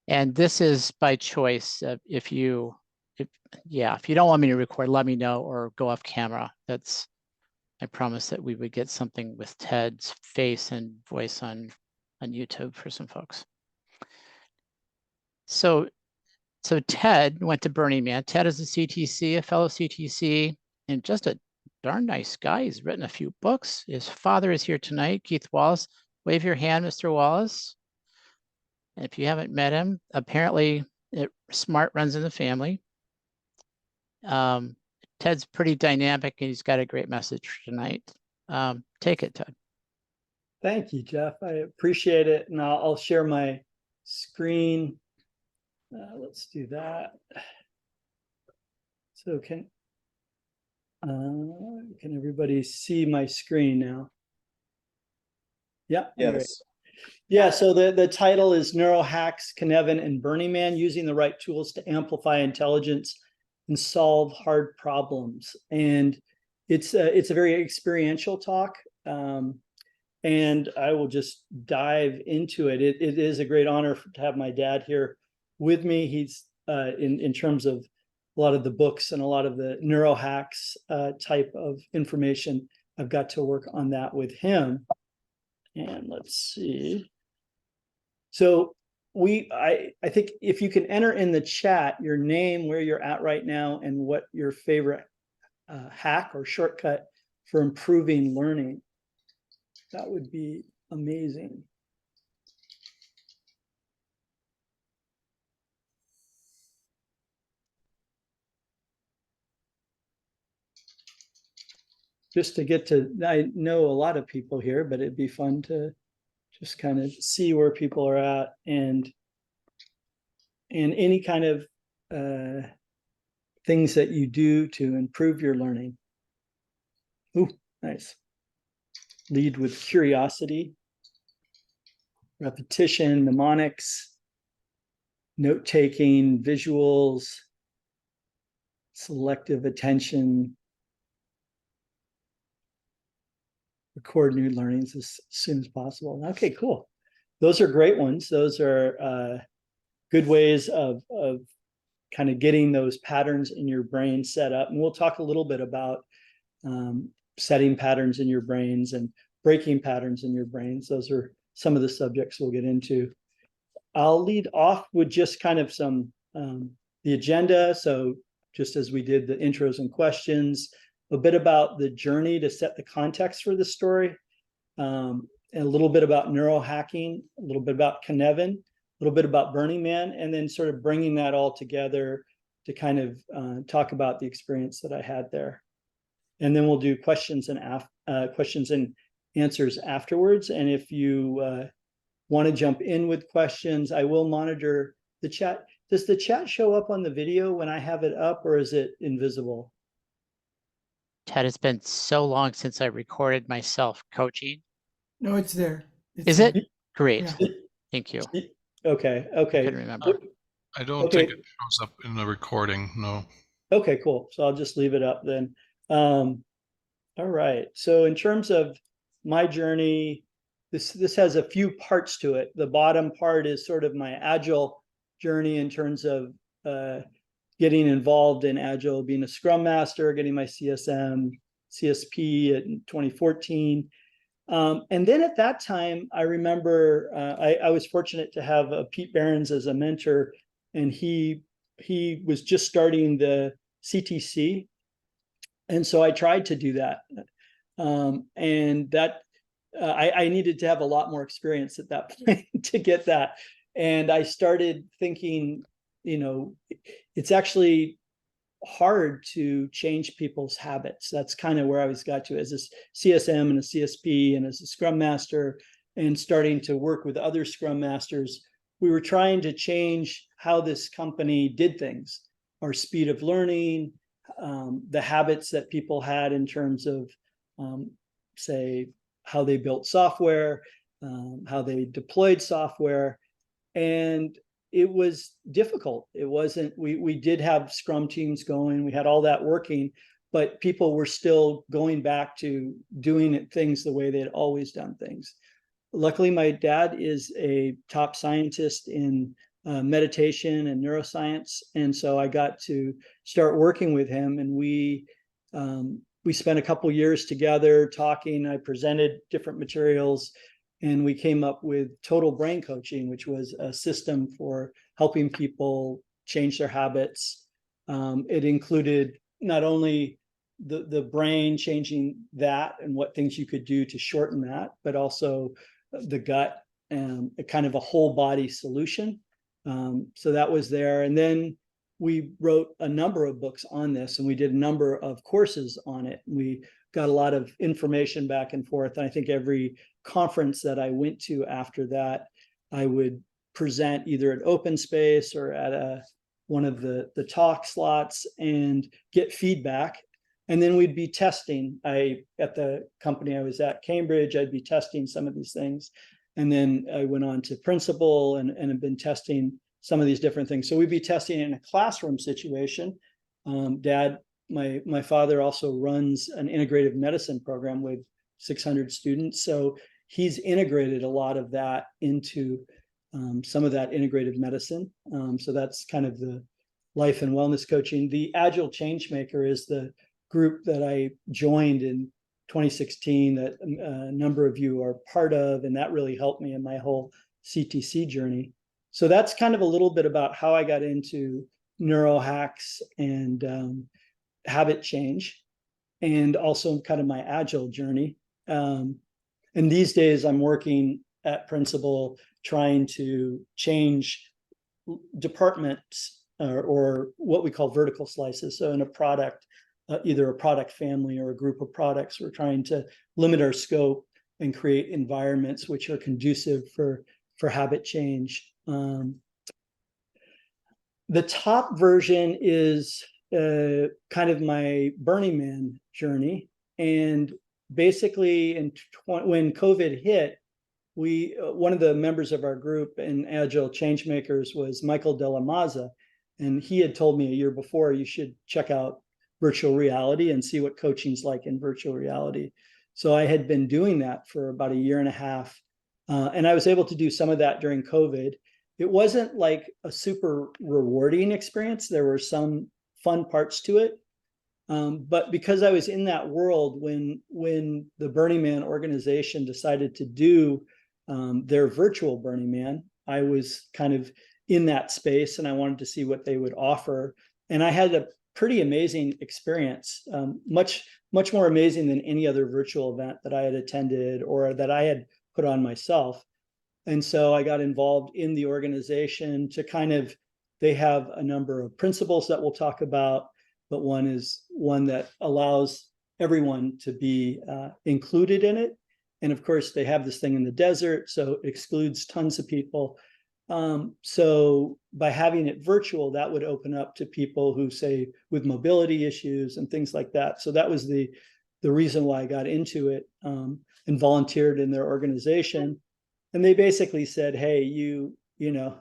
And this is by choice. If you don't want me to record, let me know or go off camera. I promised that we would get something with Ted's face and voice on YouTube for some folks. So Ted went to Burning Man. Ted is a CTC, a fellow CTC, and just a darn nice guy. He's written a few books. His father is here tonight, Keith Wallace. Wave your hand, Mr. Wallace. And if you haven't met him, apparently smart runs in the family. Ted's pretty dynamic and he's got a great message for tonight. Take it, Ted. Thank you, Jeff. I appreciate it. And I'll share my screen. Let's do that. So can everybody see my screen now? Yeah. Yes. Great. Yeah, so the title is Neurohacks, Cynefin, and Burning Man, using the right tools to amplify intelligence and solve hard problems. And it's a very experiential talk, and I will just dive into it. It is a great honor to have my dad here with me. He's in terms of a lot of the books and a lot of the neurohacks type of information. I've got to work on that with him. And let's see. So I think if you can enter in the chat your name, where you're at right now, and what your favorite hack or shortcut for improving learning, that would be amazing. Just to get to, I know a lot of people here, but it'd be fun to just kind of see where people are at, and any kind of things that you do to improve your learning. Ooh, nice. Lead with curiosity, repetition, mnemonics, note-taking, visuals, selective attention. Record new learnings as soon as possible. Okay, cool. Those are great ones. Those are good ways of kind of getting those patterns in your brain set up. And we'll talk a little bit about setting patterns in your brains and breaking patterns in your brains. Those are some of the subjects we'll get into. I'll lead off with just kind of some the agenda. So just as we did the intros and questions, a bit about the journey to set the context for the story, and a little bit about neurohacking, a little bit about Cynefin, a little bit about Burning Man, and then sort of bringing that all together to kind of talk about the experience that I had there. And then we'll do questions and answers afterwards. And if you want to jump in with questions, I will monitor the chat. Does the chat show up on the video when I have it up, or is it invisible? Ted, it's been so long since I recorded myself coaching. No, it's there. Is it? Great. Yeah. Thank you. Okay. I couldn't remember. I don't think it shows up in the recording, no. Okay, cool. So I'll just leave it up then. All right. So in terms of my journey, this has a few parts to it. The bottom part is sort of my Agile journey in terms of getting involved in Agile, being a Scrum Master, getting my CSP in 2014. And then at that time, I remember I was fortunate to have Pete Behrens as a mentor, and he was just starting the CTC. And so I tried to do that. And that I needed to have a lot more experience at that point to get that. And I started thinking, it's actually hard to change people's habits. That's kind of where I got to as a CSM and a CSP and as a Scrum Master, and starting to work with other Scrum Masters. We were trying to change how this company did things, our speed of learning, the habits that people had in terms of, say, how they built software, how they deployed software. And it was difficult. It wasn't, we did have Scrum teams going, we had all that working, but people were still going back to doing things the way they had always done things. Luckily, my dad is a top scientist in meditation and neuroscience. And so I got to start working with him, and we spent a couple years together talking. I presented different materials, and we came up with total brain coaching, which was a system for helping people change their habits. It included not only the brain, changing that and what things you could do to shorten that, but also the gut and a kind of a whole body solution. So that was there. And then we wrote a number of books on this, and we did a number of courses on it. We got a lot of information back and forth. And I think every conference that I went to after that, I would present either at open space or at one of the talk slots and get feedback. And then we'd be testing. At the company I was at, Cambridge, I'd be testing some of these things. And then I went on to principal and have been testing some of these different things. So we'd be testing in a classroom situation. My father also runs an integrative medicine program with 600 students. So he's integrated a lot of that into some of that integrative medicine. So that's kind of the life and wellness coaching. The Agile Changemaker is the group that I joined in 2016 that a number of you are part of, and that really helped me in my whole CTC journey. So that's kind of a little bit about how I got into neurohacks and habit change, and also kind of my Agile journey. And these days I'm working at Principal trying to change departments or what we call vertical slices. So in a product, either a product family or a group of products, we're trying to limit our scope and create environments which are conducive for habit change. The top version is kind of my Burning Man journey. And basically when COVID hit, one of the members of our group in Agile Changemakers was Michael Della Mazza. And he had told me a year before, you should check out virtual reality and see what coaching's like in virtual reality. So I had been doing that for about a year and a half. And I was able to do some of that during COVID. It wasn't like a super rewarding experience. There were some fun parts to it. But because I was in that world when the Burning Man organization decided to do their virtual Burning Man, I was kind of in that space and I wanted to see what they would offer. And I had a pretty amazing experience, much more amazing than any other virtual event that I had attended or that I had put on myself. And so I got involved in the organization to they have a number of principles that we'll talk about, but one is one that allows everyone to be included in it. And of course, they have this thing in the desert, so it excludes tons of people. So by having it virtual, that would open up to people who say with mobility issues and things like that. So that was the reason why I got into it and volunteered in their organization. And they basically said, hey, you know,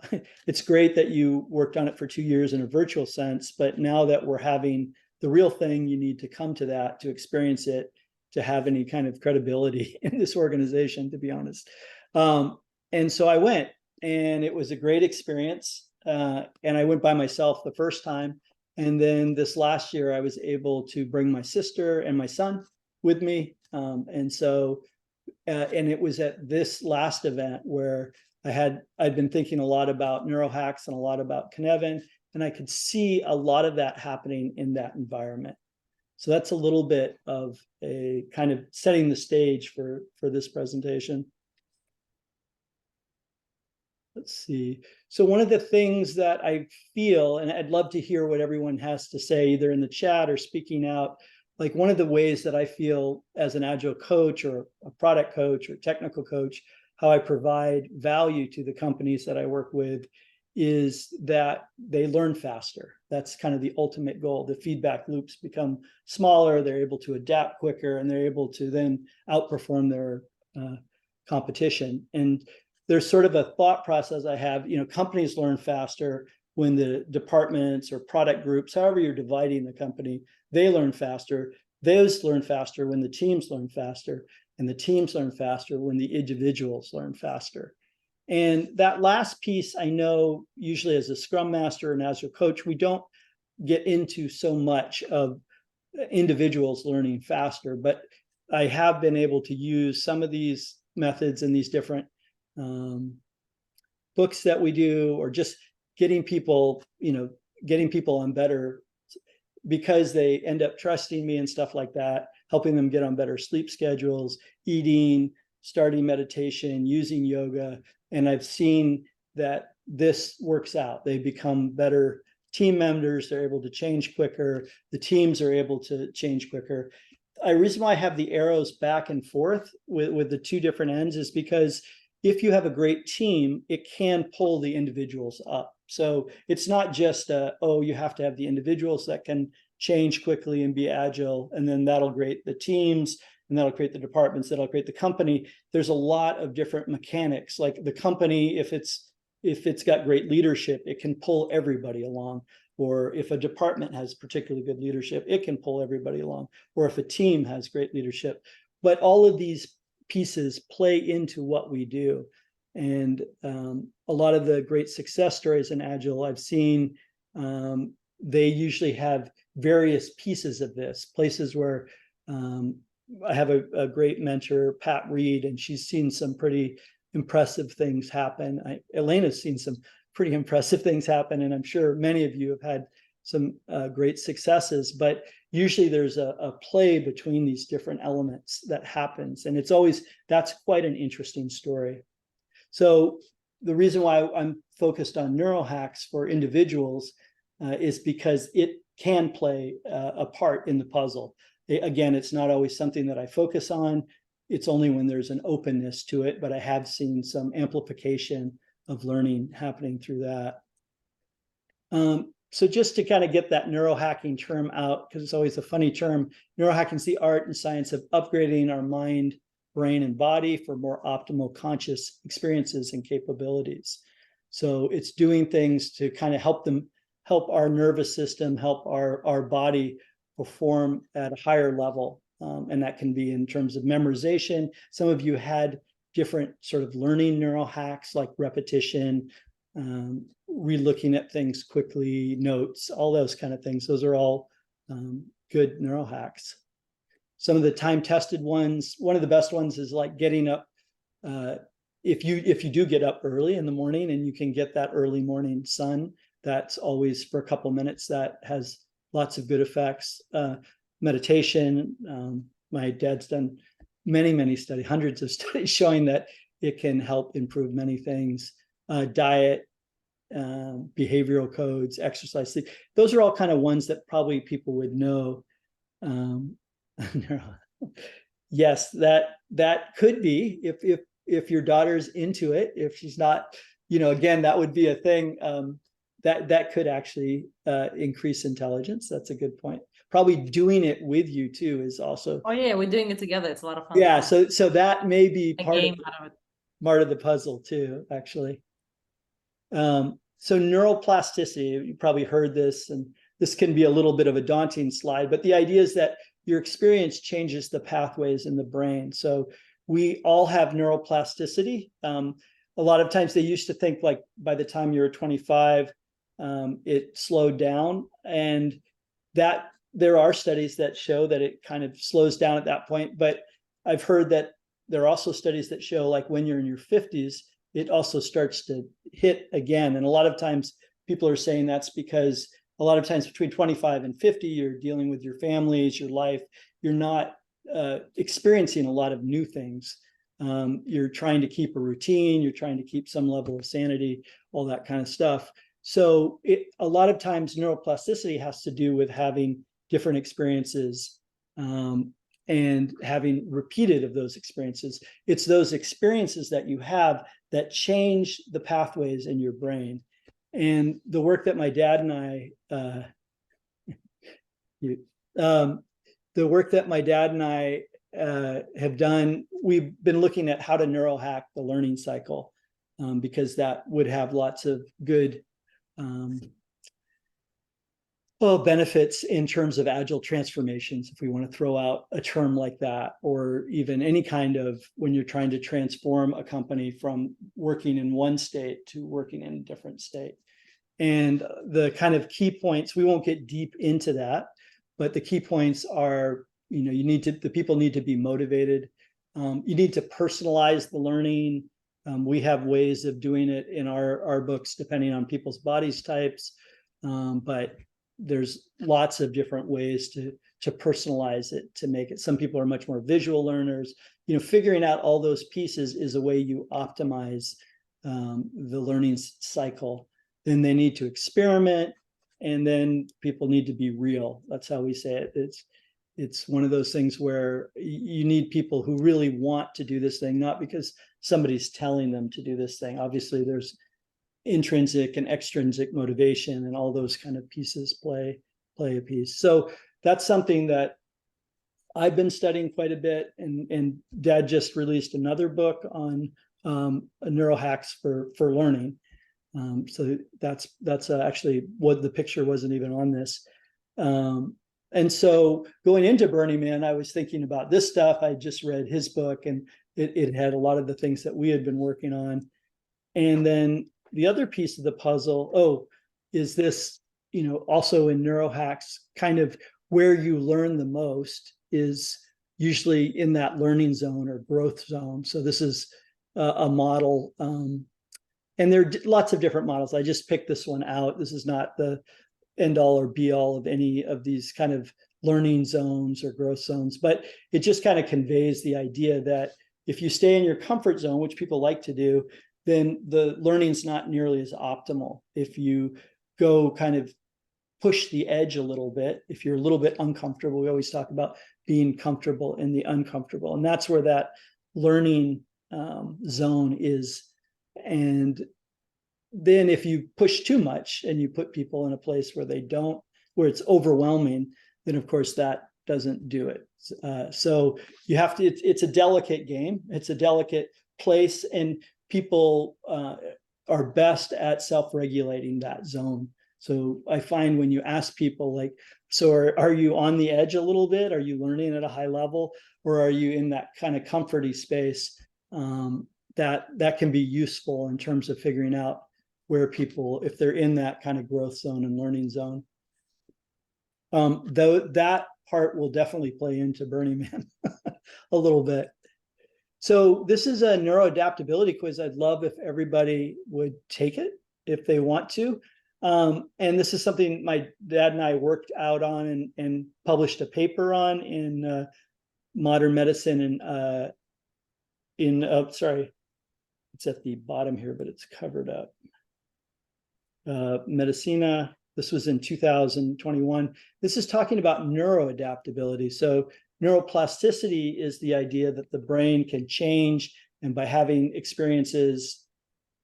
it's great that you worked on it for 2 years in a virtual sense, but now that we're having the real thing, you need to come to that to experience it, to have any kind of credibility in this organization, to be honest. And so I went. And it was a great experience. And I went by myself the first time. And then this last year, I was able to bring my sister and my son with me. And it was at this last event where I'd been thinking a lot about neurohacks and a lot about Cynefin, and I could see a lot of that happening in that environment. So that's a little bit of a kind of setting the stage for this presentation. Let's see. So one of the things that I feel, and I'd love to hear what everyone has to say, either in the chat or speaking out, like one of the ways that I feel as an Agile coach or a product coach or technical coach, how I provide value to the companies that I work with is that they learn faster. That's kind of the ultimate goal. The feedback loops become smaller, they're able to adapt quicker, and they're able to then outperform their competition. And there's sort of a thought process I have, companies learn faster when the departments or product groups, however you're dividing the company, they learn faster. Those learn faster when the teams learn faster, and the teams learn faster when the individuals learn faster. And that last piece, I know usually as a Scrum Master and as a coach, we don't get into so much of individuals learning faster, but I have been able to use some of these methods and these different books that we do, or just getting people, getting people on better, because they end up trusting me and stuff like that, helping them get on better sleep schedules, eating, starting meditation, using yoga. And I've seen that this works out. They become better team members. They're able to change quicker. The teams are able to change quicker. The reason why I have the arrows back and forth with the two different ends is because if you have a great team, it can pull the individuals up. So it's not just, you have to have the individuals that can change quickly and be agile, and then that'll create the teams, and that'll create the departments, that'll create the company. There's a lot of different mechanics. Like the company, if it's got great leadership, it can pull everybody along. Or if a department has particularly good leadership, it can pull everybody along. Or if a team has great leadership. But all of these pieces play into what we do. And a lot of the great success stories in Agile I've seen, they usually have various pieces of this, places where I have a great mentor, Pat Reed, and she's seen some pretty impressive things happen. Elena's seen some pretty impressive things happen, and I'm sure many of you have had some great successes, but usually there's a play between these different elements that happens, and that's quite an interesting story. So the reason why I'm focused on neurohacks for individuals is because it can play a part in the puzzle. Again, it's not always something that I focus on. It's only when there's an openness to it, but I have seen some amplification of learning happening through that. So just to kind of get that neurohacking term out, because it's always a funny term, neurohacking is the art and science of upgrading our mind, brain, and body for more optimal conscious experiences and capabilities. So it's doing things to kind of help our nervous system, help our body perform at a higher level. And that can be in terms of memorization. Some of you had different sort of learning neural hacks like repetition, re-looking at things quickly, notes, all those kind of things. Those are all good neural hacks. Some of the time-tested ones, one of the best ones is like getting up. If you do get up early in the morning and you can get that early morning sun, that's always for a couple minutes. That has lots of good effects. Meditation. My dad's done many studies, hundreds of studies showing that it can help improve many things. Diet, behavioral codes, exercise, sleep. Those are all kind of ones that probably people would know. Yes, that could be if your daughter's into it. If she's not, again, that would be a thing. That could actually increase intelligence. That's a good point. Probably doing it with you too is also. Oh yeah, we're doing it together. It's a lot of fun. Yeah, so that may be part of the puzzle too, actually. So neuroplasticity, you probably heard this, and this can be a little bit of a daunting slide, but the idea is that your experience changes the pathways in the brain. So we all have neuroplasticity. A lot of times they used to think like by the time you're 25, it slowed down, and that there are studies that show that it kind of slows down at that point. But I've heard that there are also studies that show like when you're in your 50s, it also starts to hit again. And a lot of times people are saying that's because a lot of times between 25 and 50, you're dealing with your families, your life. You're not experiencing a lot of new things. You're trying to keep a routine. You're trying to keep some level of sanity, all that kind of stuff. So a lot of times neuroplasticity has to do with having different experiences and having repeated of those experiences. It's those experiences that you have that change the pathways in your brain. And the work that my dad and I, have done, we've been looking at how to neurohack the learning cycle, because that would have lots of good well, benefits in terms of agile transformations, if we want to throw out a term like that, or even any kind of when you're trying to transform a company from working in one state to working in a different state. And the kind of key points, we won't get deep into that, but the key points are, the people need to be motivated. You need to personalize the learning. We have ways of doing it in our books, depending on people's bodies types. But there's lots of different ways to personalize it, to make it. Some people are much more visual learners. Figuring out all those pieces is a way you optimize the learning cycle. Then they need to experiment, and then people need to be real. That's how we say it. It's one of those things where you need people who really want to do this thing, not because somebody's telling them to do this thing. Obviously, there's intrinsic and extrinsic motivation, and all those kind of pieces play a piece. So that's something that I've been studying quite a bit, and Dad just released another book on neurohacks for learning. So that's actually what the picture wasn't even on this. And so going into Burning Man, I was thinking about this stuff. I just read his book, and it had a lot of the things that we had been working on. And then the other piece of the puzzle, is this, also in neurohacks, kind of where you learn the most is usually in that learning zone or growth zone. So this is a model, and there are lots of different models. I just picked this one out. This is not the end all or be all of any of these kind of learning zones or growth zones, but it just kind of conveys the idea that if you stay in your comfort zone, which people like to do, then the learning's not nearly as optimal. If you go kind of push the edge a little bit, if you're a little bit uncomfortable, we always talk about being comfortable in the uncomfortable. And that's where that learning zone is. And then if you push too much and you put people in a place where where it's overwhelming, then of course that doesn't do it. So you have to, it's a delicate game. It's a delicate place, and people are best at self-regulating that zone. So I find when you ask people like, so are you on the edge a little bit? Are you learning at a high level, or are you in that kind of comforty space? That can be useful in terms of figuring out where people, if they're in that kind of growth zone and learning zone. Though that part will definitely play into Burning Man a little bit. So this is a neuroadaptability quiz. I'd love if everybody would take it if they want to. And this is something my dad and I worked out on and published a paper on in Modern Medicine, and sorry, it's at the bottom here, but it's covered up. Medicina, this was in 2021. This is talking about neuroadaptability. So neuroplasticity is the idea that the brain can change, and by having experiences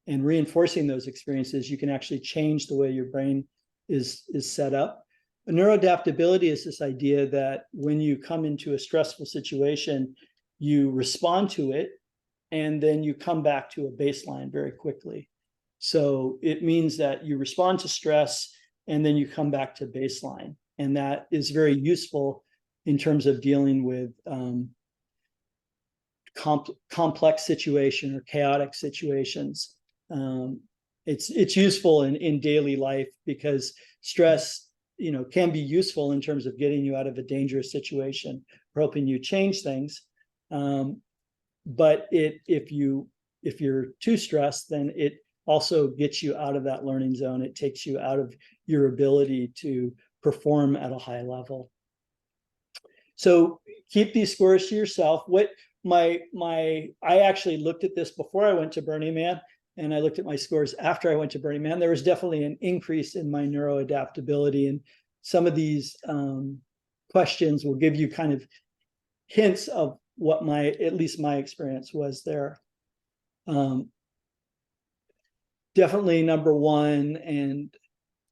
and reinforcing those experiences, you can actually change the way your brain is set up. Neuroadaptability is this idea that when you come into a stressful situation, you respond to it, and then you come back to a baseline very quickly. So it means that you respond to stress, and then you come back to baseline. And that is very useful in terms of dealing with complex situation or chaotic situations. It's useful in daily life, because stress, can be useful in terms of getting you out of a dangerous situation or helping you change things. But if you're too stressed, then it also gets you out of that learning zone. It takes you out of your ability to perform at a high level. So keep these scores to yourself. I actually looked at this before I went to Burning Man, and I looked at my scores after I went to Burning Man. There was definitely an increase in my neuroadaptability, and some of these questions will give you kind of hints of what at least my experience was there. Definitely number one, and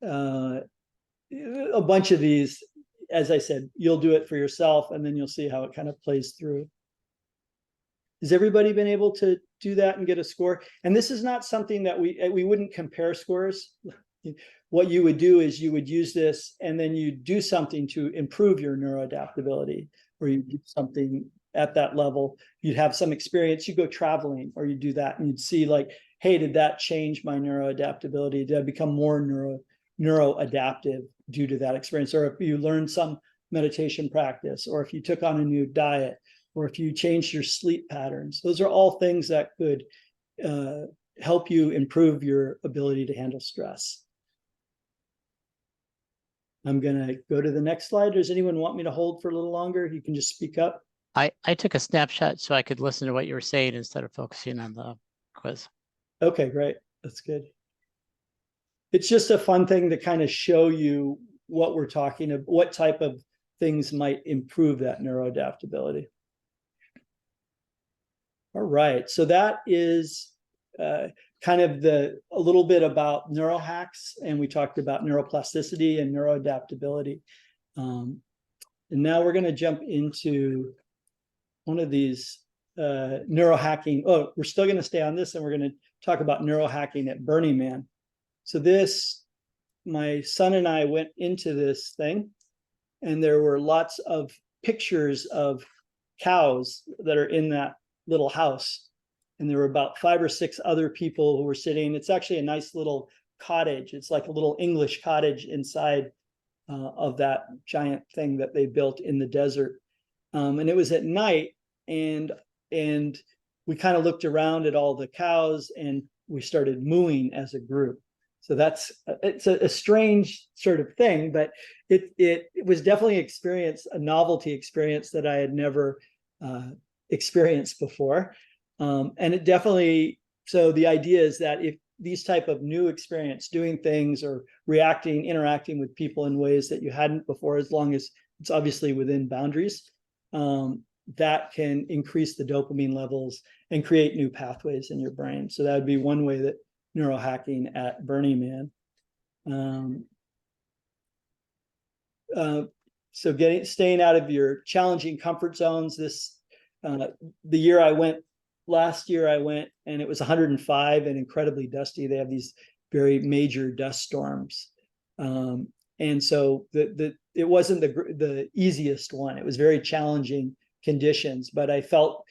a bunch of these, as I said, you'll do it for yourself, and then you'll see how it kind of plays through. Has everybody been able to do that and get a score? And this is not something that we wouldn't compare scores what you would do is you would use this and then you do something to improve your neuroadaptability, or you do something at that level. You'd have some experience, you go traveling, or you do that and you'd see like, hey, did that change my neuroadaptability? Did I become more neuroadaptive due to that experience? Or if you learned some meditation practice, or if you took on a new diet, or if you changed your sleep patterns. Those are all things that could help you improve your ability to handle stress. I'm going to go to the next slide. Does anyone want me to hold for a little longer? You can just speak up. I took a snapshot so I could listen to what you were saying instead of focusing on the quiz. Okay, great. That's good. It's just a fun thing to kind of show you what we're talking about, what type of things might improve that neuroadaptability. All right, so that is kind of a little bit about neurohacks, and we talked about neuroplasticity and neuroadaptability. And now we're going to jump into one of these neurohacking. Oh, we're still going to stay on this, and we're going to talk about neurohacking at Burning Man. So this, my son and I went into this thing, and there were lots of pictures of cows that are in that little house. And there were about 5 or 6 other people who were sitting. It's actually a nice little cottage. It's like a little English cottage inside of that giant thing that they built in the desert. And it was at night, and we kind of looked around at all the cows, and we started mooing as a group. So it's a strange sort of thing, but it was definitely a novelty experience that I had never experienced before. And it definitely, so the idea is that if these type of new experience, doing things or interacting with people in ways that you hadn't before, as long as it's obviously within boundaries, that can increase the dopamine levels and create new pathways in your brain. So that would be one way that neurohacking at Burning Man. So staying out of your challenging comfort zones. Last year I went and it was 105 and incredibly dusty. They have these very major dust storms. And so it wasn't the easiest one. It was very challenging conditions, but I felt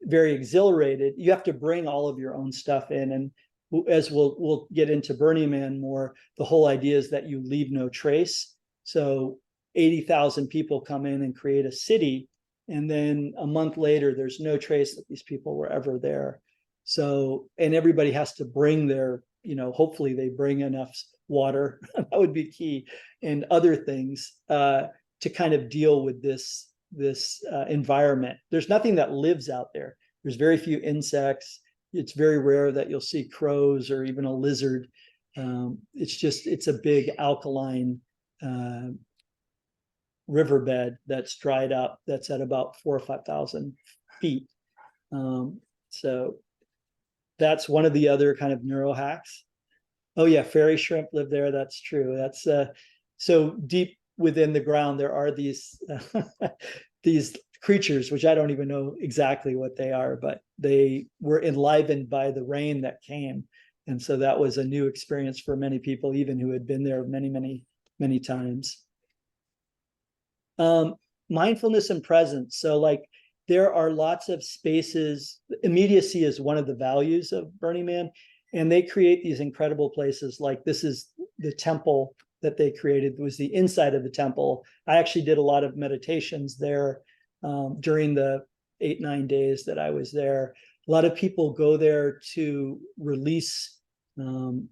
very exhilarated. You have to bring all of your own stuff in, and as we'll get into Burning Man more, the whole idea is that you leave no trace. So 80,000 people come in and create a city, and then a month later, there's no trace that these people were ever there. So, and everybody has to bring their, hopefully they bring enough water, that would be key, and other things to kind of deal with this environment. There's nothing that lives out there. There's very few insects. It's very rare that you'll see crows or even a lizard. It's a big alkaline riverbed that's dried up, that's at about 4,000 or 5,000 feet. So that's one of the other kind of neurohacks. Oh yeah, fairy shrimp live there. That's true. That's so deep within the ground. There are these these creatures, which I don't even know exactly what they are, but they were enlivened by the rain that came. And so that was a new experience for many people, even who had been there many, many, many times. Mindfulness and presence. So like there are lots of spaces. Immediacy is one of the values of Burning Man. And they create these incredible places. Like this is the temple that they created. It was the inside of the temple. I actually did a lot of meditations there during the 8-9 days that I was there. A lot of people go there to release, to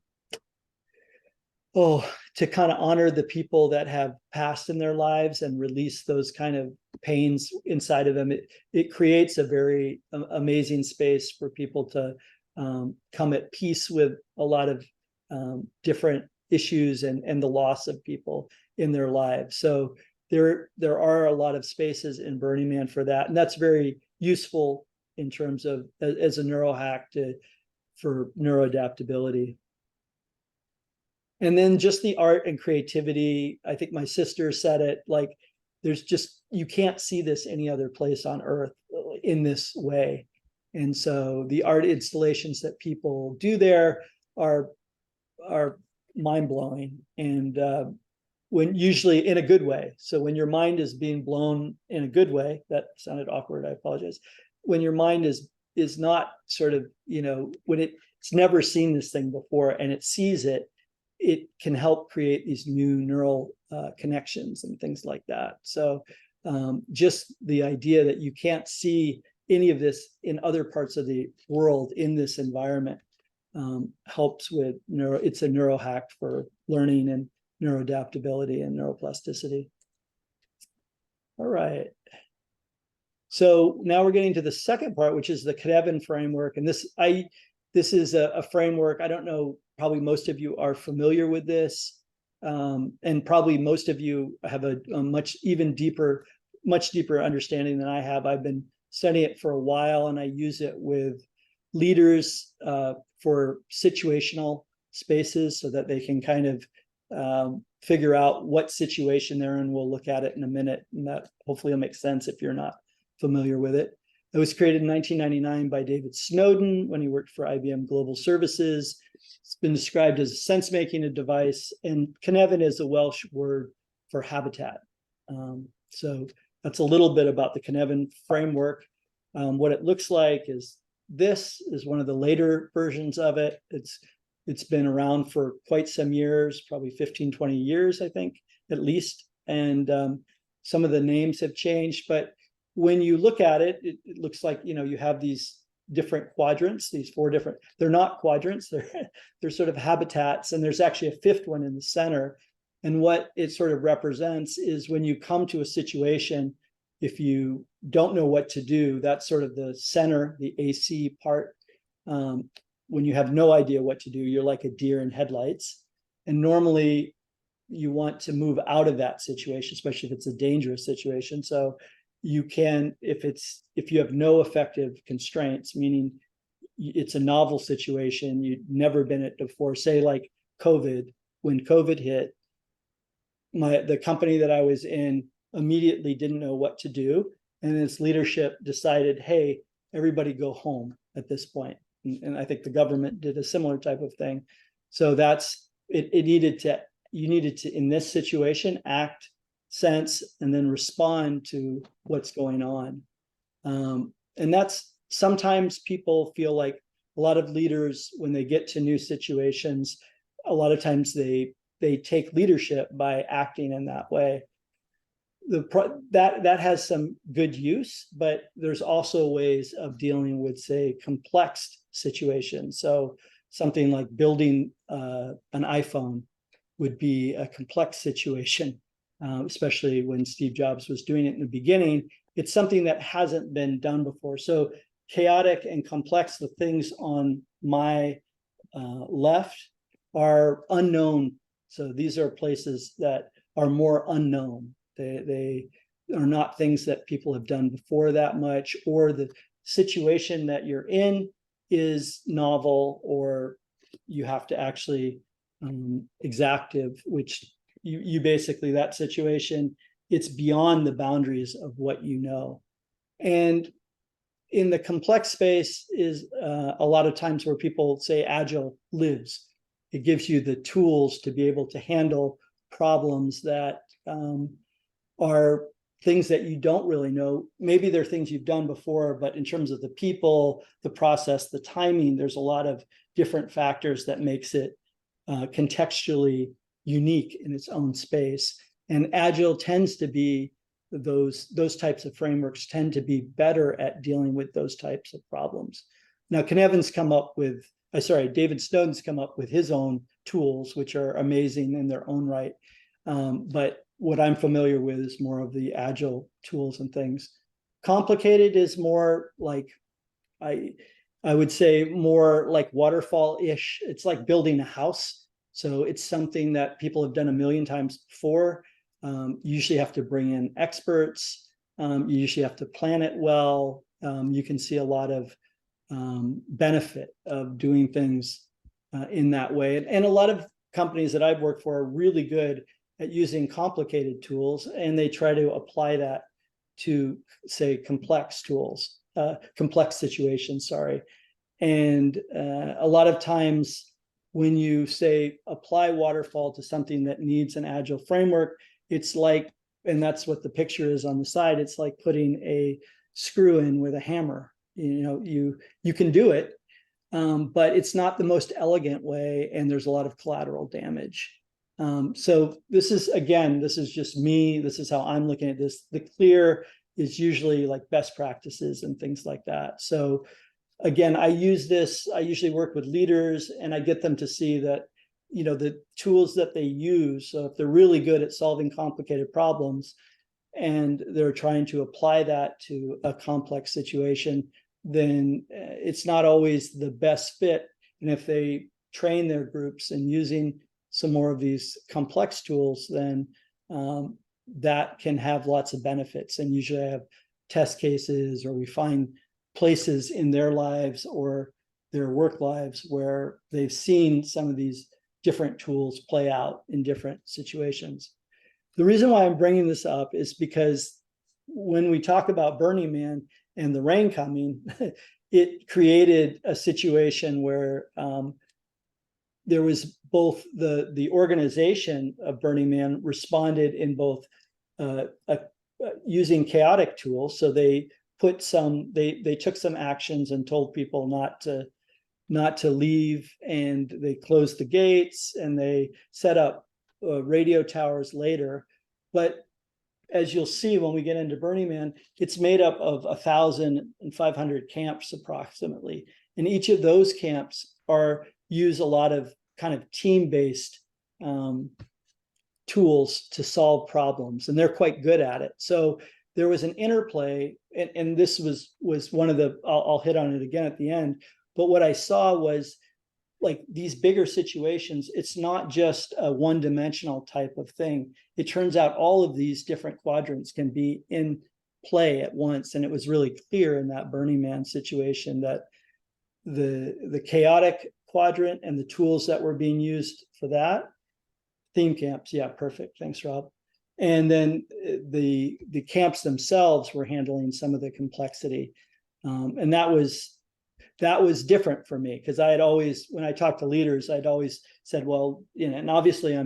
kind of honor the people that have passed in their lives and release those kind of pains inside of them. It creates a very amazing space for people to come at peace with a lot of different issues and the loss of people in their lives. So there are a lot of spaces in Burning Man for that, and that's very useful in terms of as a neurohack for neuroadaptability. And then just the art and creativity. I think my sister said it, like you can't see this any other place on earth in this way. And so the art installations that people do there are mind-blowing. And when usually in a good way. So when your mind is being blown in a good way, that sounded awkward, I apologize. When your mind is not sort of, when it's never seen this thing before and it sees it, it can help create these new neural connections and things like that. So just the idea that you can't see any of this in other parts of the world in this environment helps with it's a neurohack for learning and neuroadaptability and neuroplasticity. All right. So now we're getting to the second part, which is the Cynefin framework. And this is a framework. I don't know, probably most of you are familiar with this. And probably most of you have a much deeper understanding than I have. I've been studying it for a while, and I use it with leaders for situational spaces so that they can kind of figure out what situation they're in. We'll look at it in a minute, and that hopefully will make sense if you're not familiar with it. It was created in 1999 by David Snowden when he worked for IBM Global Services. It's been described as a sense-making device, and Cynefin is a Welsh word for habitat. So that's a little bit about the Cynefin framework. What it looks like is this is one of the later versions of it. It's been around for quite some years, probably 15, 20 years, I think, at least. And some of the names have changed, but when you look at it, it looks like, you have these different quadrants, these 4 different, they're not quadrants, they're sort of habitats, and there's actually a 5th one in the center. And what it sort of represents is when you come to a situation, if you don't know what to do, that's sort of the center, the AC part. When you have no idea what to do, you're like a deer in headlights. And normally you want to move out of that situation, especially if it's a dangerous situation. So you can, if you have no effective constraints, meaning it's a novel situation, you've never been in it before, say like COVID. When COVID hit, the company that I was in immediately didn't know what to do, and its leadership decided, hey, everybody go home at this point. And I think the government did a similar type of thing. So that's it. You needed to, in this situation, act, sense, and then respond to what's going on. And that's, sometimes people feel like a lot of leaders, when they get to new situations, a lot of times they take leadership by acting in that way. That has some good use, but there's also ways of dealing with, say, complex situations. So something like building an iPhone would be a complex situation, especially when Steve Jobs was doing it in the beginning. It's something that hasn't been done before. So chaotic and complex, the things on my left are unknown. So these are places that are more unknown. They are not things that people have done before that much, or the situation that you're in is novel, or you have to actually exactive, which you basically, that situation, it's beyond the boundaries of what you know. And in the complex space is a lot of times where people say Agile lives. It gives you the tools to be able to handle problems that are things that you don't really know. Maybe they're things you've done before, but in terms of the people, the process, the timing, there's a lot of different factors that makes it contextually unique in its own space. And Agile tends to be, those types of frameworks tend to be better at dealing with those types of problems. Now, Cynefin's come up with, David Snowden's come up with his own tools, which are amazing in their own right. But what I'm familiar with is more of the Agile tools and things. Complicated is more like, I would say more like waterfall-ish. It's like building a house. So it's something that people have done a million times before. You usually have to bring in experts. You usually have to plan it well. You can see a lot of benefit of doing things in that way. And a lot of companies that I've worked for are really good at using complicated tools, and they try to apply that to, say, complex situations, sorry. And a lot of times when you say apply waterfall to something that needs an agile framework, it's like, and that's what the picture is on the side, it's like putting a screw in with a hammer. You can do it, but it's not the most elegant way, and there's a lot of collateral damage. So this is just me. This is how I'm looking at this. The clear is usually like best practices and things like that. So again, I usually work with leaders, and I get them to see that, the tools that they use. So if they're really good at solving complicated problems and they're trying to apply that to a complex situation, then it's not always the best fit. And if they train their groups in using some more of these complex tools, then that can have lots of benefits. And usually I have test cases, or we find places in their lives or their work lives where they've seen some of these different tools play out in different situations. The reason why I'm bringing this up is because when we talk about Burning Man and the rain coming, it created a situation where there was both the organization of Burning Man responded in both using chaotic tools. So they took some actions and told people not to leave, and they closed the gates, and they set up radio towers later. But as you'll see when we get into Burning Man, it's made up of 1,500 camps approximately, and each of those camps use a lot of kind of team-based tools to solve problems, and they're quite good at it. So there was an interplay, and this was one of the, I'll hit on it again at the end, but what I saw was, like, these bigger situations, it's not just a one-dimensional type of thing. It turns out all of these different quadrants can be in play at once, and it was really clear in that Burning Man situation that the chaotic quadrant and the tools that were being used for that, theme camps, yeah, perfect, thanks, Rob. And then the camps themselves were handling some of the complexity, and that was different for me, because I had always, when I talked to leaders, I'd always said, well, and obviously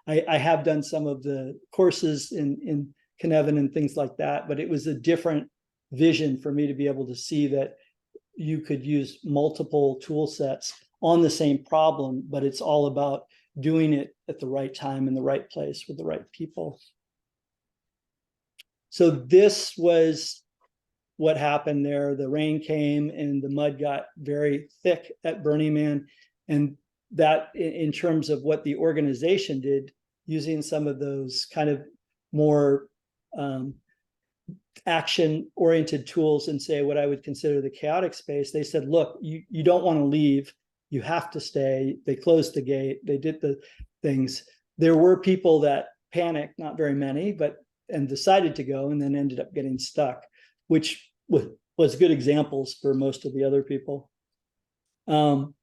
I have done some of the courses in Cynefin and things like that, but it was a different vision for me to be able to see that you could use multiple tool sets on the same problem, but it's all about doing it at the right time in the right place with the right people. So this was what happened there. The rain came and the mud got very thick at Burning Man. And that, in terms of what the organization did, using some of those kind of more action-oriented tools and say what I would consider the chaotic space, they said, look, you don't want to leave. You have to stay. They closed the gate. They did the things. There were people that panicked, not very many, and decided to go, and then ended up getting stuck, which was good examples for most of the other people. So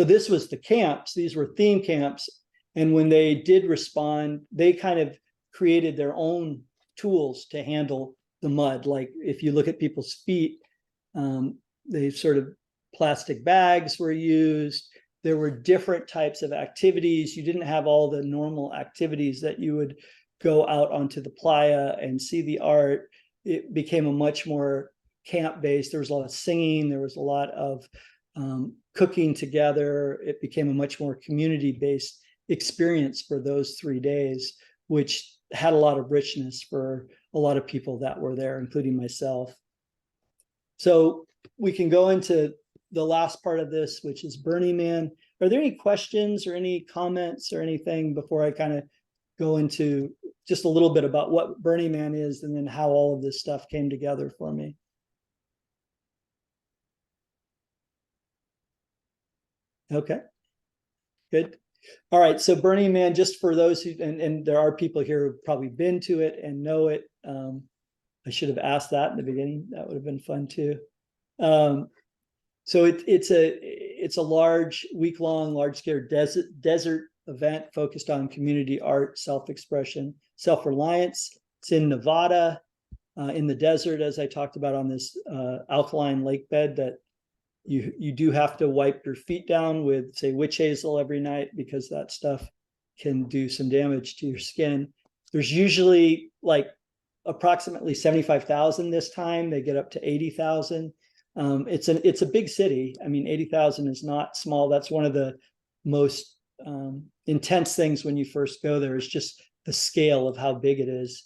this was the camps. These were theme camps. And when they did respond, they kind of created their own tools to handle the mud. Like if you look at people's feet, they sort of plastic bags were used. There were different types of activities. You didn't have all the normal activities that you would go out onto the playa and see the art. It became a much more camp-based. There was a lot of singing. There was a lot of cooking together. It became a much more community-based experience for those 3 days, which had a lot of richness for a lot of people that were there, including myself. So we can go into the last part of this, which is Burning Man. Are there any questions or any comments or anything before I kind of go into just a little bit about what Burning Man is and then how all of this stuff came together for me? Okay, good. All right, so Burning Man, just for those who, and there are people here who've probably been to it and know it. I should have asked that in the beginning. That would have been fun too. So it's a large, week-long, large-scale desert event focused on community art, self-expression, self-reliance. It's in Nevada, in the desert, as I talked about, on this alkaline lake bed that You do have to wipe your feet down with, say, witch hazel every night, because that stuff can do some damage to your skin. There's usually like approximately 75,000 this time. They get up to 80,000. It's a big city. I mean, 80,000 is not small. That's one of the most intense things when you first go there, is just the scale of how big it is.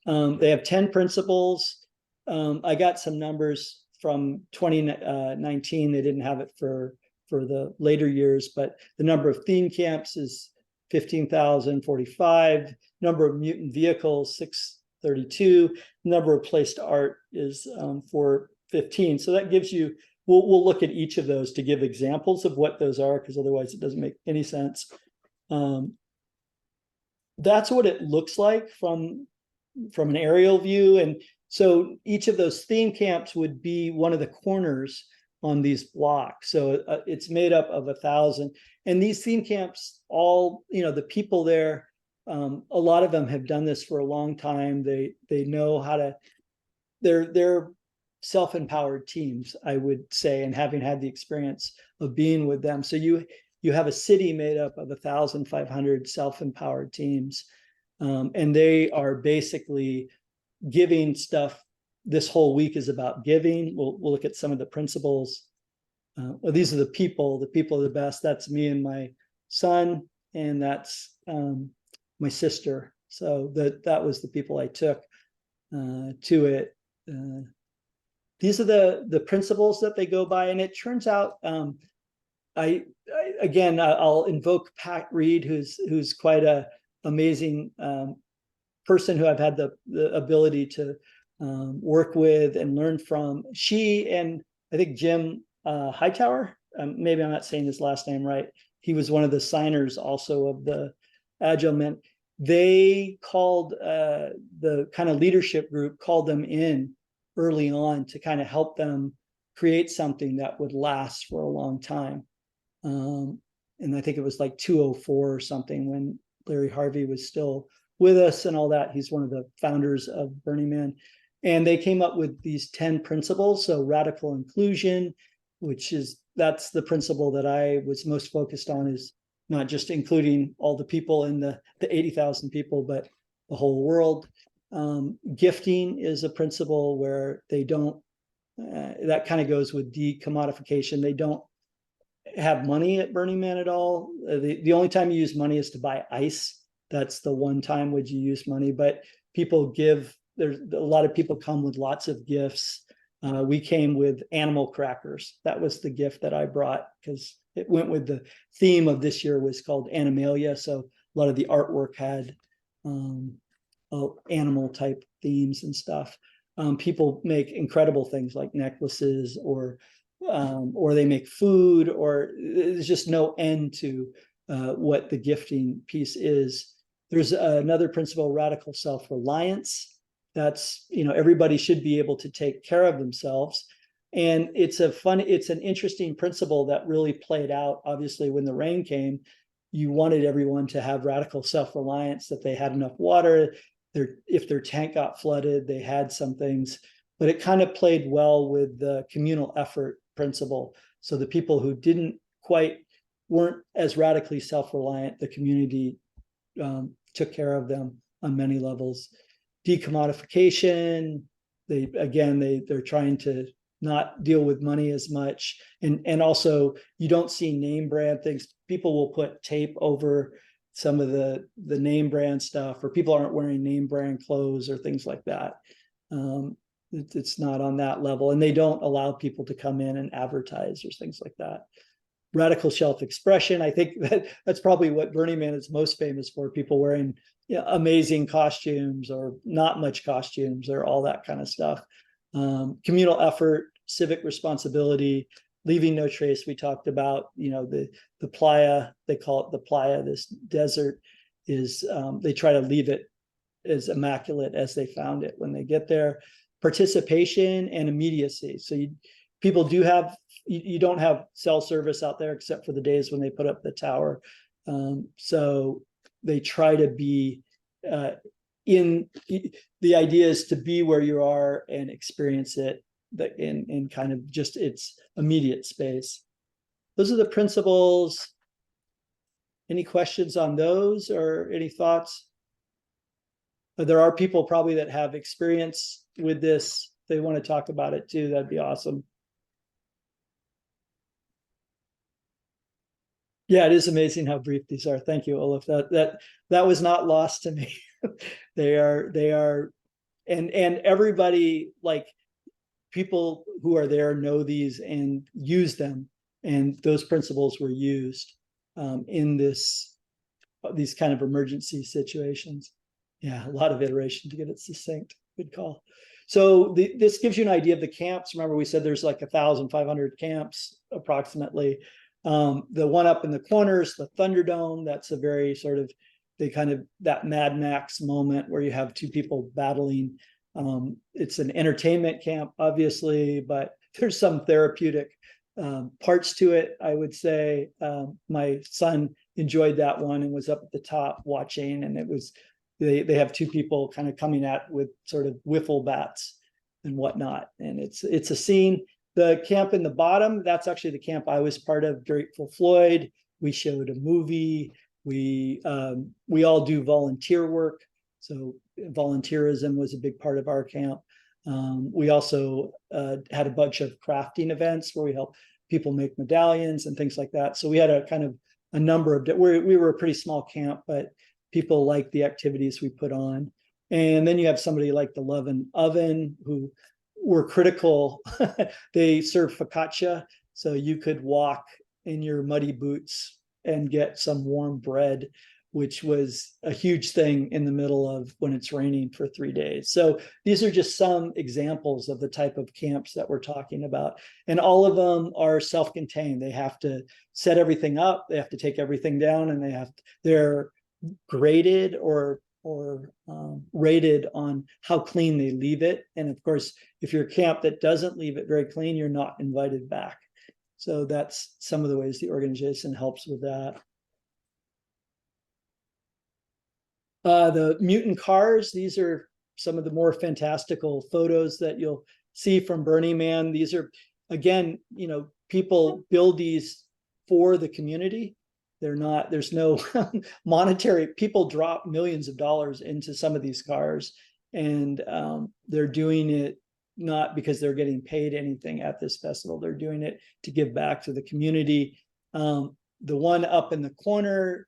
They have 10 principals. I got some numbers from 2019. They didn't have it for the later years, but the number of theme camps is 15,045. Number of mutant vehicles, 632. Number of placed art is 415. So that gives you, we'll look at each of those to give examples of what those are, because otherwise it doesn't make any sense. That's what it looks like from an aerial view. And so each of those theme camps would be one of the corners on these blocks. So it's made up of 1,000. And these theme camps, all, the people there, a lot of them have done this for a long time. They know how to, they're self-empowered teams, I would say, and having had the experience of being with them. So you have a city made up of 1,500 self-empowered teams. And they are basically giving stuff. This whole week is about giving. We'll look at some of the principles. Well, these are the people. The people are the best. That's me and my son, and that's my sister. So that was the people I took to it. These are the principles that they go by, and it turns out, I'll invoke Pat Reed, who's quite a amazing person who I've had the ability to work with and learn from. She and I think Jim Hightower, maybe I'm not saying his last name right. He was one of the signers also of the Agile Mint. They called the kind of leadership group, called them in early on to kind of help them create something that would last for a long time. And I think it was like 204 or something when Larry Harvey was still with us and all that. He's one of the founders of Burning Man. And they came up with these 10 principles. So radical inclusion, that's the principle that I was most focused on, is not just including all the people in the 80,000 people, but the whole world. Gifting is a principle where they don't, that kind of goes with decommodification. They don't have money at Burning Man at all. The only time you use money is to buy ice. That's the one time would you use money, but people give, there's a lot of people come with lots of gifts. We came with animal crackers. That was the gift that I brought, because it went with the theme of this year, was called Animalia. So a lot of the artwork had animal type themes and stuff. People make incredible things like necklaces, or they make food, or there's just no end to what the gifting piece is. There's another principle, radical self-reliance. That's, everybody should be able to take care of themselves. And it's an interesting principle that really played out. Obviously, when the rain came, you wanted everyone to have radical self-reliance, that they had enough water. If their tank got flooded, they had some things, but it kind of played well with the communal effort principle. So the people who weren't as radically self-reliant, the community took care of them on many levels. Decommodification, they're trying to not deal with money as much. And also, you don't see name brand things. People will put tape over some of the name brand stuff, or people aren't wearing name brand clothes or things like that. It's not on that level, and they don't allow people to come in and advertise or things like that. Radical self-expression, I think that's probably what Burning Man is most famous for, people wearing amazing costumes or not much costumes, or all that kind of stuff. Communal effort, civic responsibility, leaving no trace. We talked about, the playa, they call it the playa, this desert is, they try to leave it as immaculate as they found it when they get there. Participation and immediacy. So people do have, you don't have cell service out there except for the days when they put up the tower. So they try to be the idea is to be where you are and experience it in kind of just its immediate space. Those are the principles. Any questions on those or any thoughts? There are people probably that have experience with this. If they want to talk about it too, that'd be awesome. Yeah, it is amazing how brief these are. Thank you, Olaf. That was not lost to me. they are, and everybody, like, people who are there know these and use them, and those principles were used in these kind of emergency situations. Yeah, a lot of iteration to get it succinct. Good call. So this gives you an idea of the camps. Remember, we said there's like 1,500 camps approximately. The one up in the corners, the Thunderdome, that's a very sort of that Mad Max moment where you have two people battling. It's an entertainment camp, obviously, but there's some therapeutic parts to it, I would say. My son enjoyed that one and was up at the top watching, and it was they have two people kind of coming at with sort of wiffle bats and whatnot, and it's a scene. The camp in the bottom, that's actually the camp I was part of, Grateful Floyd. We showed a movie. We all do volunteer work, so volunteerism was a big part of our camp. We also had a bunch of crafting events where we helped people make medallions and things like that. So we had a kind of a number of, we were a pretty small camp, but people liked the activities we put on. And then you have somebody like the Love and Oven who were critical. They serve focaccia, so you could walk in your muddy boots and get some warm bread, which was a huge thing in the middle of when it's raining for 3 days. So these are just some examples of the type of camps that we're talking about. And all of them are self-contained. They have to set everything up, they have to take everything down, and they're graded or rated on how clean they leave it. And of course, if you're a camp that doesn't leave it very clean, you're not invited back. So that's some of the ways the organization helps with that. The mutant cars, these are some of the more fantastical photos that you'll see from Burning Man. These are, again, people build these for the community. There's no monetary, people drop millions of dollars into some of these cars, and they're doing it not because they're getting paid anything at this festival. They're doing it to give back to the community. The one up in the corner,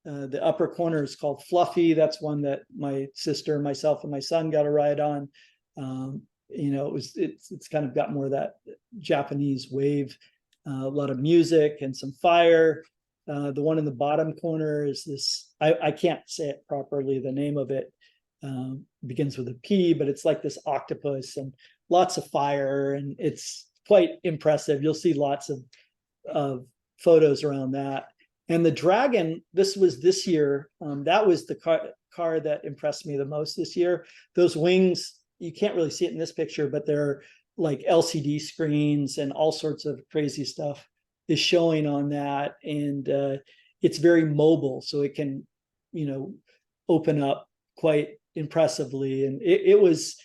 the upper corner, is called Fluffy. That's one that my sister, myself, and my son got a ride on. It's kind of got more of that Japanese wave, a lot of music and some fire. The one in the bottom corner is this, I can't say it properly, the name of it begins with a P, but it's like this octopus and lots of fire, and it's quite impressive. You'll see lots of photos around that. And the dragon, this was this year, that was the car that impressed me the most this year. Those wings, you can't really see it in this picture, but they're like LCD screens and all sorts of crazy stuff is showing on that. And it's very mobile, so it can, open up quite impressively. And it was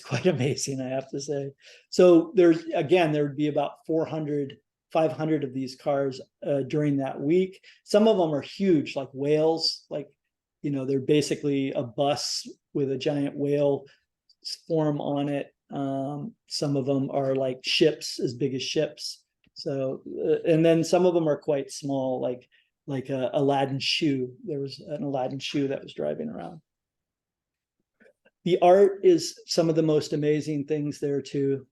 quite amazing, I have to say. So there would be about 500 of these cars during that week. Some of them are huge, like whales, they're basically a bus with a giant whale form on it. Some of them are like ships, as big as ships. So, and then some of them are quite small, like a Aladdin shoe. There was an Aladdin shoe that was driving around. The art is some of the most amazing things there too.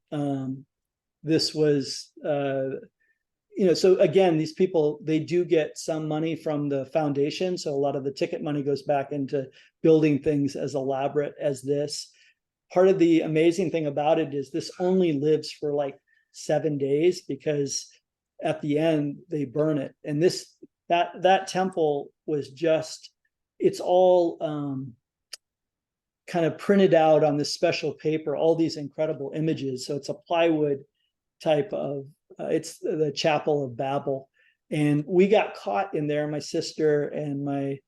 This was, so again, these people, they do get some money from the foundation. So a lot of the ticket money goes back into building things as elaborate as this. Part of the amazing thing about it is this only lives for like 7 days, because at the end they burn it. And that temple was just, it's all kind of printed out on this special paper, all these incredible images. So it's a plywood type of, it's the Chapel of Babel. And we got caught in there, my sister and my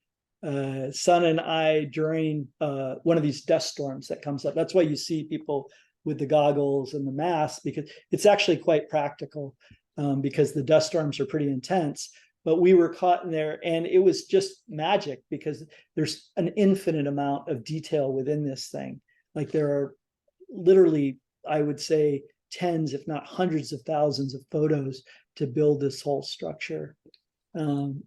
son and I, during one of these dust storms that comes up. That's why you see people with the goggles and the mask, because it's actually quite practical, because the dust storms are pretty intense. But we were caught in there, and it was just magic because there's an infinite amount of detail within this thing. Like there are literally, I would say, tens, if not hundreds of thousands of photos to build this whole structure. And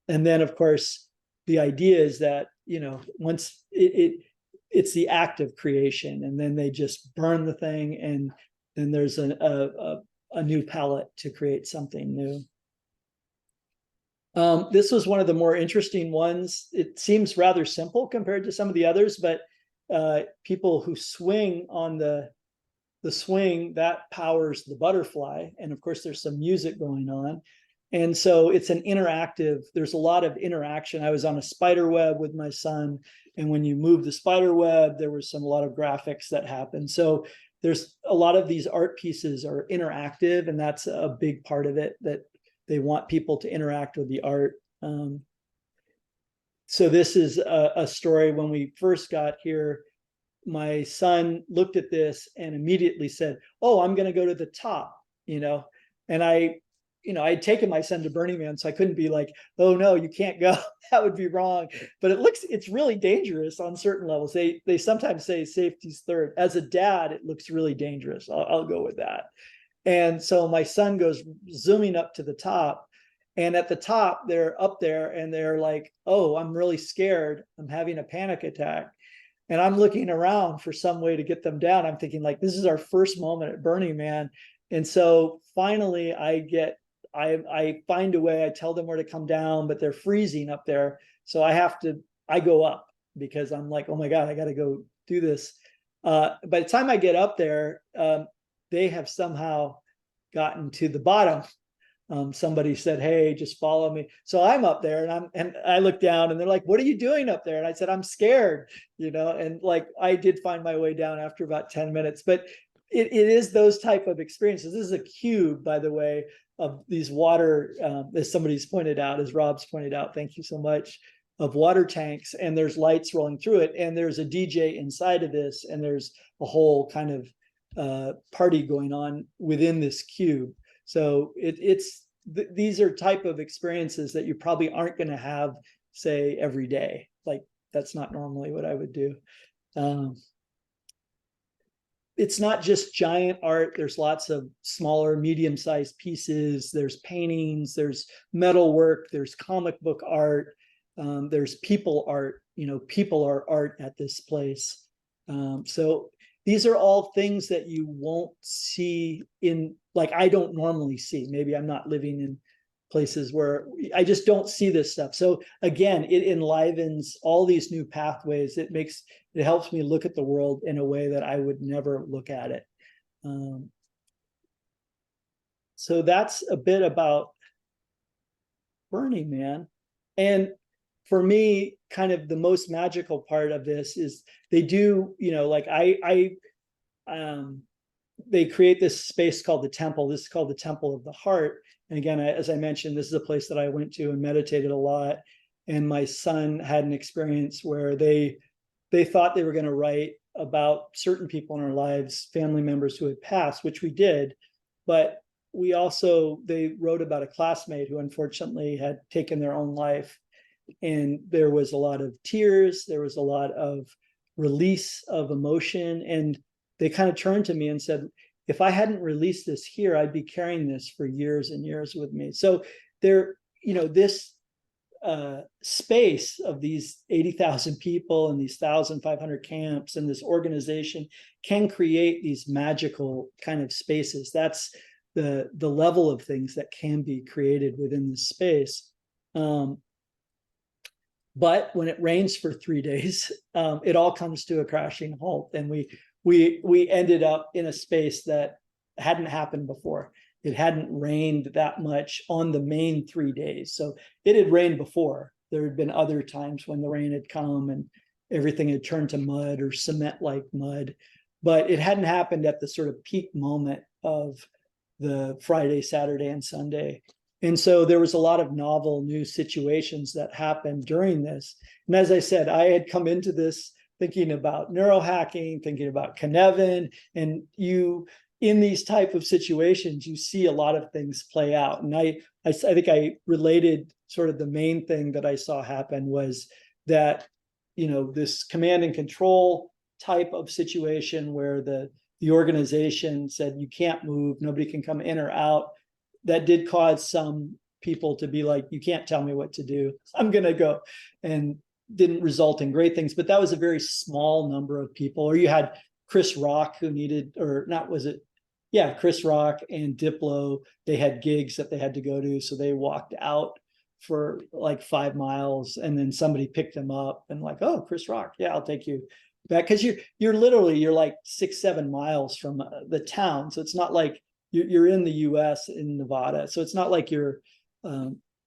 then, of course, the idea is that, once it's the act of creation, and then they just burn the thing, and then there's a new palette to create something new. This was one of the more interesting ones. It seems rather simple compared to some of the others, but people who swing on the swing, that powers the butterfly. And of course, there's some music going on. And so it's an interactive, there's a lot of interaction. I was on a spider web with my son, and when you move the spider web, there was a lot of graphics that happened. So there's a lot of these art pieces are interactive, and that's a big part of it, that they want people to interact with the art. So this is a story. When we first got here, my son looked at this and immediately said, "Oh, I'm going to go to the top," and I'd taken my son to Burning Man, so I couldn't be like, "Oh no, you can't go." That would be wrong. But it's really dangerous on certain levels. They sometimes say safety's third. As a dad, it looks really dangerous. I'll go with that. And so my son goes zooming up to the top, and at the top, they're up there and they're like, "Oh, I'm really scared. I'm having a panic attack." And I'm looking around for some way to get them down. I'm thinking, like, this is our first moment at Burning Man. And so finally I find a way. I tell them where to come down, but they're freezing up there. So I go up, because I'm like, oh my God, I got to go do this. By the time I get up there, they have somehow gotten to the bottom. Somebody said, "Hey, just follow me." So I'm up there, and I look down, and they're like, "What are you doing up there?" And I said, "I'm scared," and like, I did find my way down after about 10 minutes. But it is those type of experiences. This is a cube, by the way, of these water, as somebody's pointed out, as Rob's pointed out, thank you so much, of water tanks, and there's lights rolling through it, and there's a DJ inside of this, and there's a whole kind of party going on within this cube. So these are type of experiences that you probably aren't going to have, say, every day. Like, that's not normally what I would do. It's not just giant art. There's lots of smaller, medium-sized pieces. There's paintings, there's metal work, there's comic book art, there's people art. People are art at this place. So these are all things that you won't see like, I don't normally see. Maybe I'm not living in places where I just don't see this stuff. So again, it enlivens all these new pathways. It helps me look at the world in a way that I would never look at it. So that's a bit about Burning Man. And for me, kind of the most magical part of this is they do, like they create this space called the temple. This is called the Temple of the Heart. And again, as I mentioned, this is a place that I went to and meditated a lot. And my son had an experience where they thought they were going to write about certain people in our lives, family members who had passed, which we did. But they wrote about a classmate who unfortunately had taken their own life. And there was a lot of tears. There was a lot of release of emotion. And they kind of turned to me and said, if I hadn't released this here, I'd be carrying this for years and years with me. So this space of these 80,000 people and these 1,500 camps and this organization can create these magical kind of spaces. That's the level of things that can be created within this space. But when it rains for 3 days, it all comes to a crashing halt. And we ended up in a space that hadn't happened before. It hadn't rained that much on the main 3 days. So it had rained before. There had been other times when the rain had come and everything had turned to mud or cement-like mud, but it hadn't happened at the sort of peak moment of the Friday, Saturday, and Sunday. And so there was a lot of novel new situations that happened during this. And as I said, I had come into this thinking about neurohacking, thinking about Cynefin, and in these type of situations, you see a lot of things play out. And I think I related sort of the main thing that I saw happen was that, this command and control type of situation where the organization said, you can't move, nobody can come in or out. That did cause some people to be like, you can't tell me what to do, I'm going to go, and didn't result in great things. But that was a very small number of people. Or you had Chris Rock, who needed, or not, was it? Yeah, Chris Rock and Diplo, they had gigs that they had to go to. So they walked out for like 5 miles, and then somebody picked them up and like, oh, Chris Rock, yeah, I'll take you back. Because you're like 6-7 miles from the town. So it's not like you're in the US in Nevada. So it's not like you're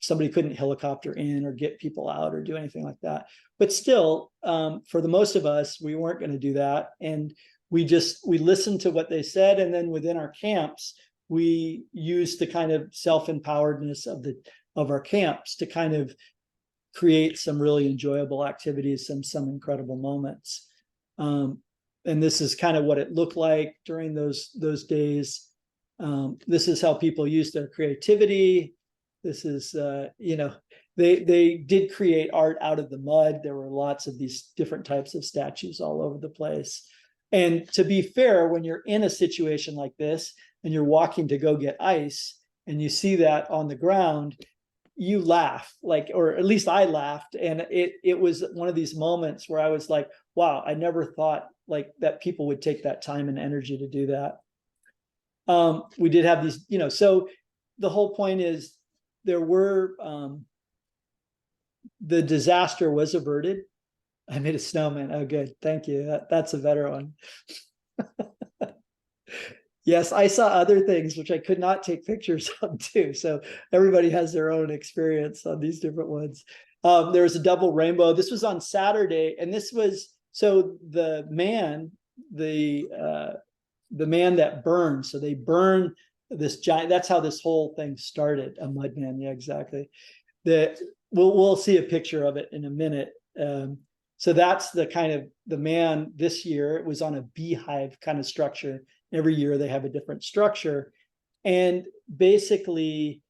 somebody couldn't helicopter in or get people out or do anything like that. But still, for the most of us, we weren't going to do that. And we listened to what they said. And then within our camps, we used the kind of self-empoweredness of our camps to kind of create some really enjoyable activities, some incredible moments. And this is kind of what it looked like during those days. This is how people use their creativity. This is, they did create art out of the mud. There were lots of these different types of statues all over the place. And to be fair, when you're in a situation like this and you're walking to go get ice and you see that on the ground, you laugh, or at least I laughed. And it was one of these moments where I was like, wow, I never thought like that people would take that time and energy to do that. We did have these, so the whole point is there were, the disaster was averted. I made a snowman. Oh, good. Thank you. That's a better one. Yes, I saw other things which I could not take pictures of too. So everybody has their own experience on these different ones. There was a double rainbow. This was on Saturday, and this was, so the man that burned. So they burned this giant. That's how this whole thing started. A mud man. Yeah, exactly. We'll see a picture of it in a minute. So that's the kind of the man this year. It was on a beehive kind of structure. Every year they have a different structure. And basically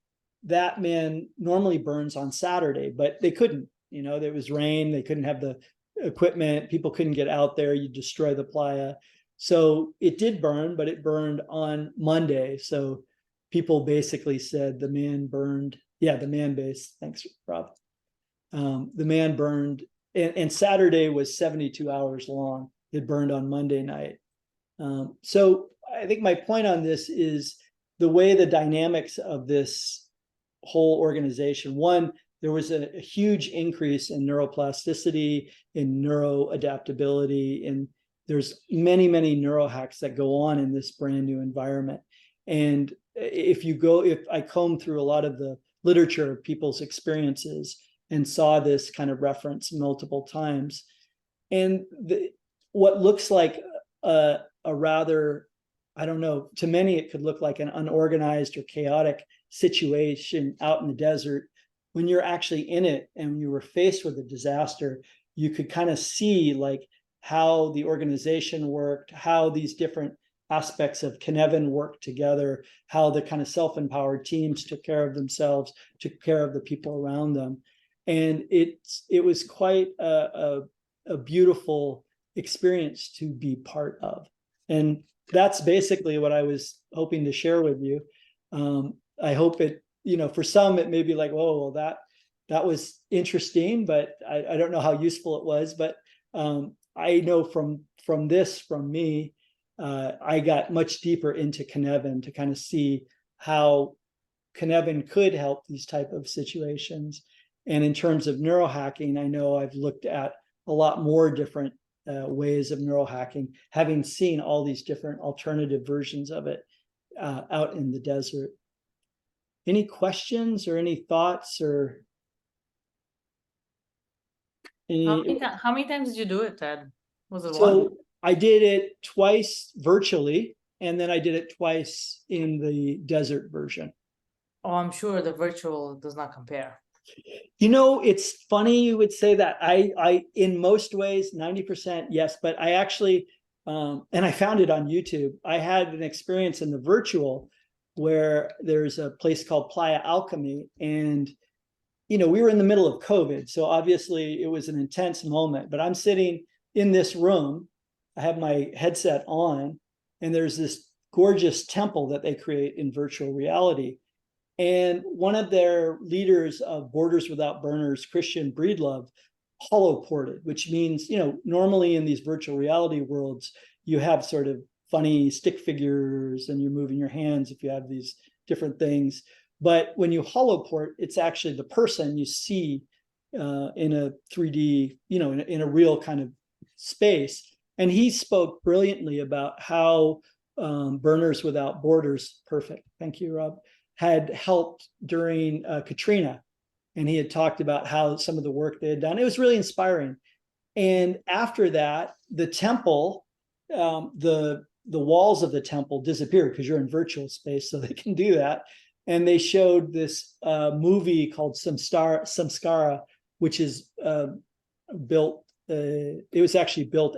that man normally burns on Saturday, but they couldn't, there was rain. They couldn't have the equipment. People couldn't get out there. You destroy the playa. So it did burn, but it burned on Monday. So people basically said the man burned. Yeah, the man base. Thanks, Rob. The man burned. And Saturday was 72 hours long. It burned on Monday night. So I think my point on this is the way the dynamics of this whole organization. One, there was a huge increase in neuroplasticity, in neuroadaptability, and there's many, many neurohacks that go on in this brand new environment. And if I comb through a lot of the literature of people's experiences and saw this kind of reference multiple times, and what looks like a rather, I don't know, to many it could look like an unorganized or chaotic situation out in the desert. When you're actually in it and you were faced with a disaster, you could kind of see like how the organization worked, how these different aspects of Cynefin worked together, how the kind of self-empowered teams took care of themselves, took care of the people around them. And it was quite a beautiful experience to be part of. And that's basically what I was hoping to share with you. I hope it, for some, it may be like, oh, well, that was interesting, but I don't know how useful it was. But I know from me, I got much deeper into Cynefin to kind of see how Cynefin could help these type of situations. And in terms of neurohacking, I know I've looked at a lot more different ways of neurohacking, having seen all these different alternative versions of it out in the desert. Any questions or any thoughts or any? How many times did you do it, Ted? Was it one? So I did it twice virtually, and then I did it twice in the desert version. Oh, I'm sure the virtual does not compare. It's funny you would say that. I in most ways, 90% yes, but I actually, and I found it on YouTube. I had an experience in the virtual where there's a place called Playa Alchemy, and we were in the middle of COVID, so obviously it was an intense moment. But I'm sitting in this room, I have my headset on, and there's this gorgeous temple that they create in virtual reality. And one of their leaders of Borders Without Burners, Christian Breedlove, hollow ported, which means, normally in these virtual reality worlds, you have sort of funny stick figures and you're moving your hands if you have these different things. But when you hollow port, it's actually the person you see in a 3D, in a real kind of space. And he spoke brilliantly about how Burners Without Borders, perfect, thank you, Rob, had helped during Katrina. And he had talked about how some of the work they had done. It was really inspiring. And after that, the temple, the walls of the temple disappeared because you're in virtual space, so they can do that. And they showed this movie called Samskara, which is built. It was actually built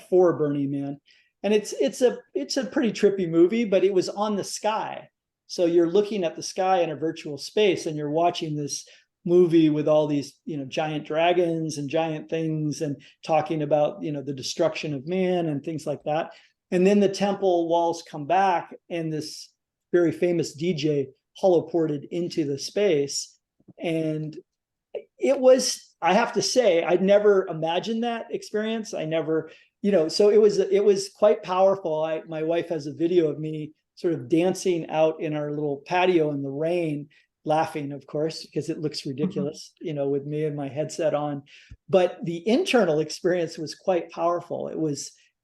for Burning Man, and it's a pretty trippy movie, but it was on the sky. So you're looking at the sky in a virtual space, and you're watching this movie with all these, giant dragons and giant things, and talking about, the destruction of man and things like that. And then the temple walls come back, and this very famous DJ hollow ported into the space. And it was, I have to say, I'd never imagined that experience. I never, so it was quite powerful. My wife has a video of me sort of dancing out in our little patio in the rain, laughing, of course, because it looks ridiculous, with me and my headset on. But the internal experience was quite powerful.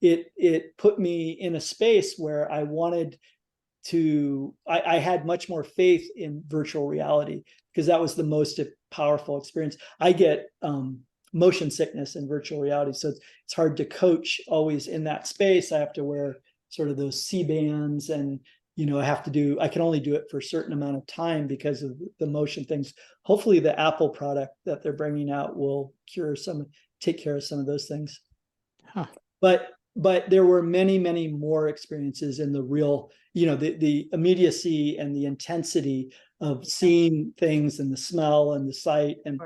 It put me in a space where I wanted to, I had much more faith in virtual reality, because that was the most powerful experience. I get motion sickness in virtual reality, so it's hard to coach always in that space. I have to wear sort of those C-bands, and I can only do it for a certain amount of time because of the motion things. Hopefully the Apple product that they're bringing out will take care of some of those things. Huh. But there were many, many more experiences in the real, the immediacy and the intensity of seeing things, and the smell and the sight, and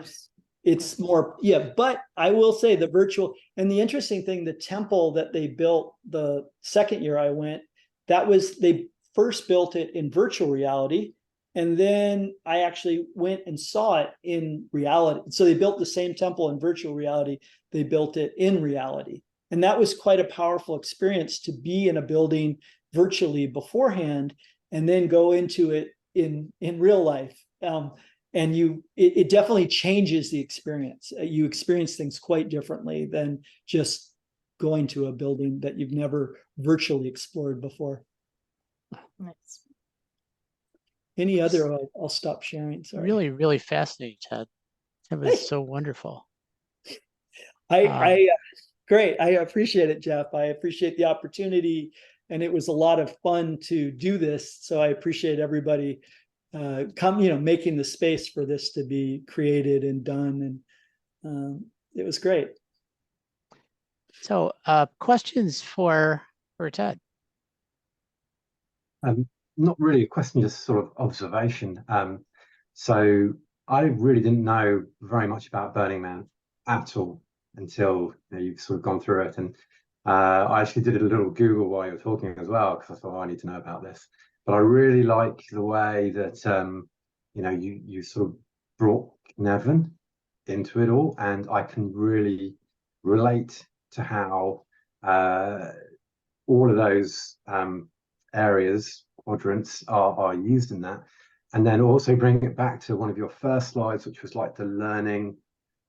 it's more, but I will say the virtual, and the interesting thing, the temple that they built the second year I went, they first built it in virtual reality, and then I actually went and saw it in reality. So they built the same temple in virtual reality, they built it in reality. And that was quite a powerful experience, to be in a building virtually beforehand and then go into it in real life. And it definitely changes the experience. You experience things quite differently than just going to a building that you've never virtually explored before. Nice. Any other? I'll stop sharing. Sorry. Really, really fascinating, Ted. That was so wonderful. Great. I appreciate it, Jeff. I appreciate the opportunity, and it was a lot of fun to do this. So I appreciate everybody making the space for this to be created and done. And it was great. So questions for Ted? Not really a question, just sort of observation. So I really didn't know very much about Burning Man at all until you've sort of gone through it. And I actually did a little Google while you were talking as well, because I thought, I need to know about this. But I really like the way that you sort of brought Cynefin into it all, and I can really relate to how all of those areas, quadrants, are used in that. And then also bring it back to one of your first slides, which was like the learning,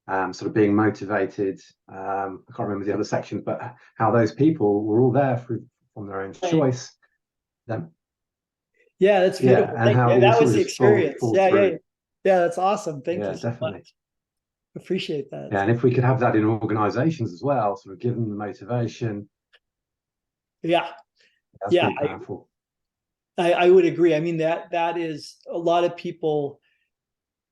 sort of being motivated. I can't remember the other sections, but how those people were all there from their own choice. Yeah, that's beautiful. And how that was the experience. Yeah, that's awesome. Thank you so definitely. much. Appreciate that. Yeah, and if we could have that in organizations as well, sort of give them the motivation. Yeah. That's really powerful. I would agree. I mean, that is, a lot of people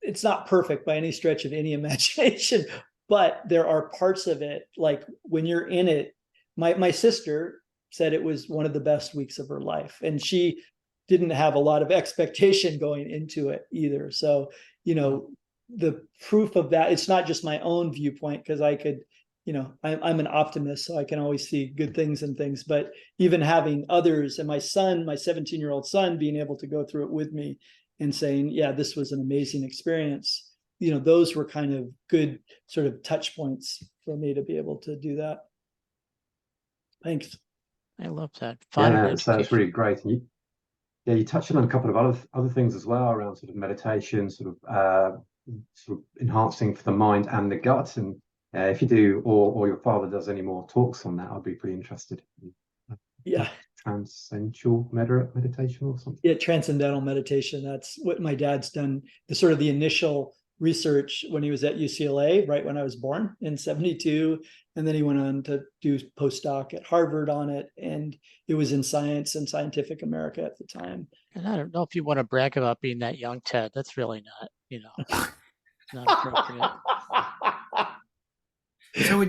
it's not perfect by any stretch of any imagination, but there are parts of it, like when you're in it. My sister said it was one of the best weeks of her life, and she didn't have a lot of expectation going into it either. So, the proof of that, it's not just my own viewpoint, because I could, I'm an optimist, so I can always see good things in things, but even having others, and my 17-year-old son, being able to go through it with me and saying, yeah, this was an amazing experience. Those were kind of good sort of touch points for me to be able to do that. Thanks. I love that. Fun and so it's education. really great. And you touched on a couple of other things as well around sort of meditation, sort of enhancing for the mind and the gut. And if you do, or your father does any more talks on that, I'd be pretty interested. Yeah. Transcendental meditation or something. Yeah, transcendental meditation. That's what my dad's done. The initial research when he was at UCLA, right when I was born in 72. And then he went on to do postdoc at Harvard on it. And it was in Science and Scientific America at the time. And I don't know if you want to brag about being that young, Ted. That's really not, not appropriate. So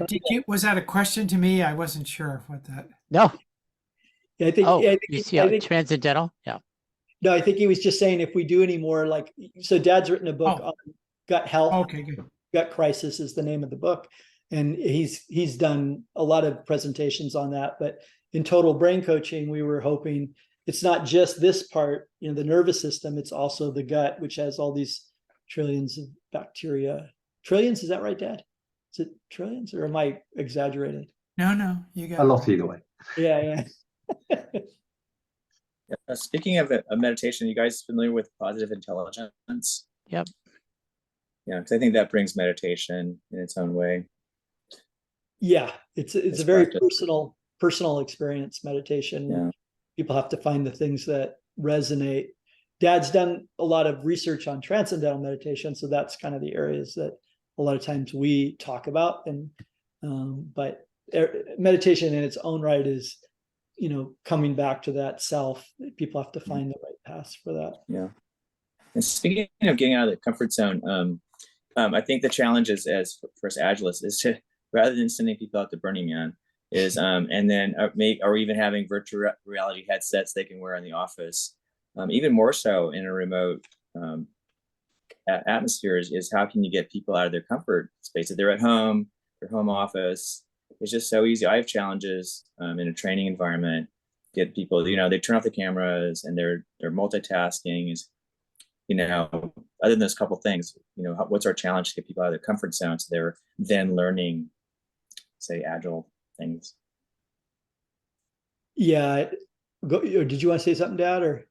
was that a question to me? I wasn't sure what that. No. Yeah, I think. Oh, I think, you see I how think, transcendental? Yeah. No, I think he was just saying if we do any more, like, so Dad's written a book on gut health. Okay, good. Gut Crisis is the name of the book, and he's done a lot of presentations on that. But in Total Brain Coaching, we were hoping it's not just this part, the nervous system, it's also the gut, which has all these trillions of bacteria. Trillions, is that right, Dad? Is it trillions, or am I exaggerating? No, you got a lot either way. Yeah. Speaking of meditation, you guys familiar with positive intelligence? Yep. Yeah, because I think that brings meditation in its own way. Yeah, it's a very practice. personal experience, meditation. Yeah. People have to find the things that resonate. Dad's done a lot of research on transcendental meditation, so that's kind of the areas that a lot of times we talk about. And but meditation in its own right is, coming back to that self. People have to find the right paths for that. Yeah. And speaking of getting out of the comfort zone, I think the challenge is, as for us Agilists, is to, rather than sending people out to Burning Man, is and then or even having virtual reality headsets they can wear in the office, even more so in a remote atmosphere, is how can you get people out of their comfort space? If they're at home, their home office, it's just so easy. I have challenges in a training environment. Get people, they turn off the cameras and they're multitasking. Other than those couple things, what's our challenge to get people out of their comfort zone so they're then learning, say, agile things? Yeah. Did you want to say something, Dad, or?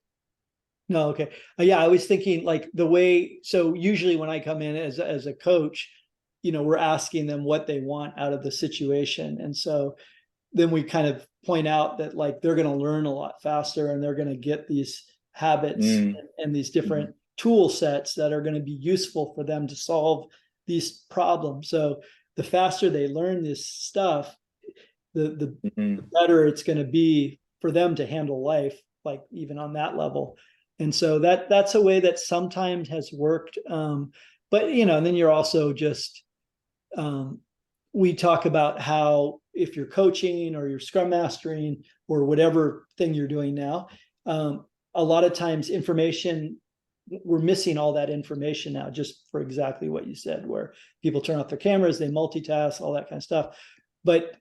No, okay. Yeah, I was thinking like the way, so usually when I come in as a coach, we're asking them what they want out of the situation. And so then we kind of point out that like they're going to learn a lot faster and they're going to get these habits and these different tool sets that are going to be useful for them to solve these problems. So the faster they learn this stuff, the better it's going to be for them to handle life, like even on that level. And so that's a way that sometimes has worked. But, and then you're also just, we talk about how if you're coaching or you're scrum mastering or whatever thing you're doing now, a lot of times we're missing all that information now, just for exactly what you said, where people turn off their cameras, they multitask, all that kind of stuff. But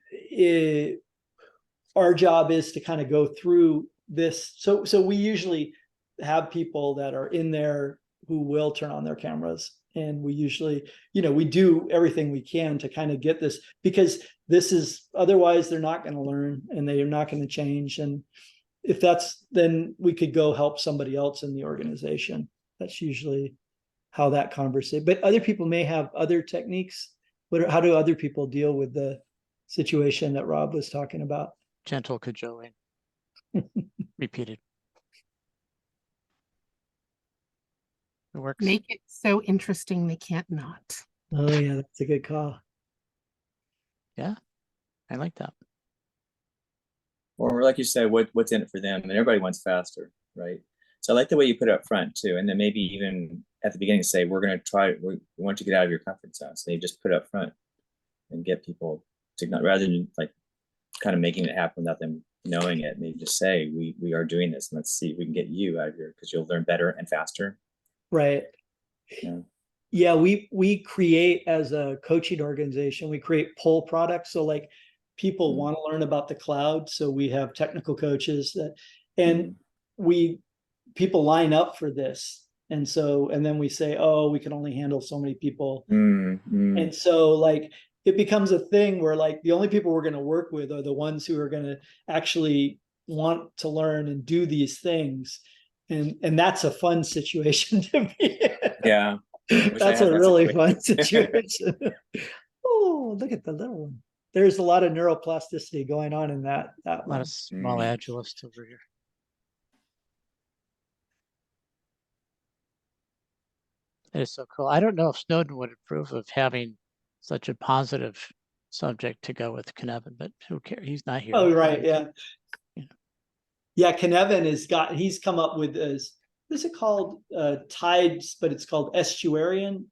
our job is to kind of go through this. So we usually have people that are in there who will turn on their cameras. And we usually, we do everything we can to kind of get this, because this is, otherwise they're not going to learn and they are not going to change. And if that's, then we could go help somebody else in the organization. That's usually how that conversation, but other people may have other techniques. How do other people deal with the situation that Rob was talking about? Gentle cajoling. Repeated. It works. Make it so interesting they can't not. Oh yeah, that's a good call. Yeah, I like that. Or like you said, what's in it for them? And everybody wants faster, right? So I like the way you put it up front too, and then maybe even at the beginning say we're going to try. We want you to get out of your comfort zone. So you just put it up front and get people to not, rather than like kind of making it happen without them knowing it. Maybe just say we are doing this, and let's see if we can get you out of here because you'll learn better and faster. Right. Yeah. Yeah, we create, as a coaching organization, we create pull products. So like people want to learn about the cloud. So we have technical coaches that, and people line up for this. And then we say, oh, we can only handle so many people. And so like it becomes a thing where like the only people we're going to work with are the ones who are going to actually want to learn and do these things. And that's a fun situation to be in. Yeah. That's a really fun situation. Oh, look at the little one. There's a lot of neuroplasticity going on in that A lot one. of small agilists over here. That is so cool. I don't know if Snowden would approve of having such a positive subject to go with Cynefin, but who cares? He's not here. Oh, right. Yeah. Yeah. Yeah. Cynefin he's come up with what is it called? Tides, but it's called estuarian.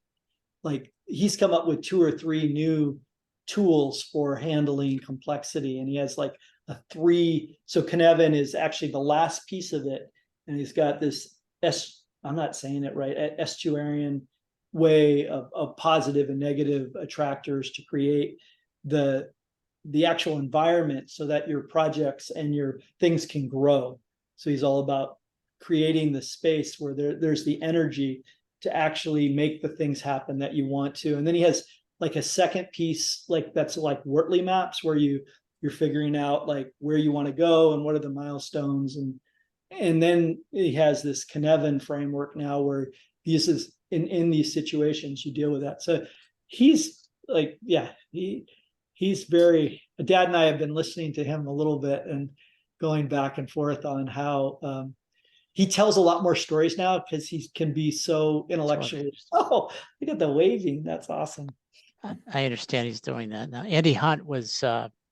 Like he's come up with 2 or 3 new tools for handling complexity. And he has like so Cynefin is actually the last piece of it. And he's got this I'm not saying it right, estuarian way of positive and negative attractors to create the actual environment so that your projects and your things can grow. So he's all about creating the space where there's the energy to actually make the things happen that you want to. And then he has like a second piece, like that's like Wortley maps, where you're figuring out like where you want to go and what are the milestones. And then he has this Cynefin framework now where this is in these situations you deal with that. So he's like, yeah, he's very, Dad and I have been listening to him a little bit and going back and forth on how he tells a lot more stories now because he can be so intellectual. Oh, look at the waving. That's awesome. I understand he's doing that now. Andy Hunt was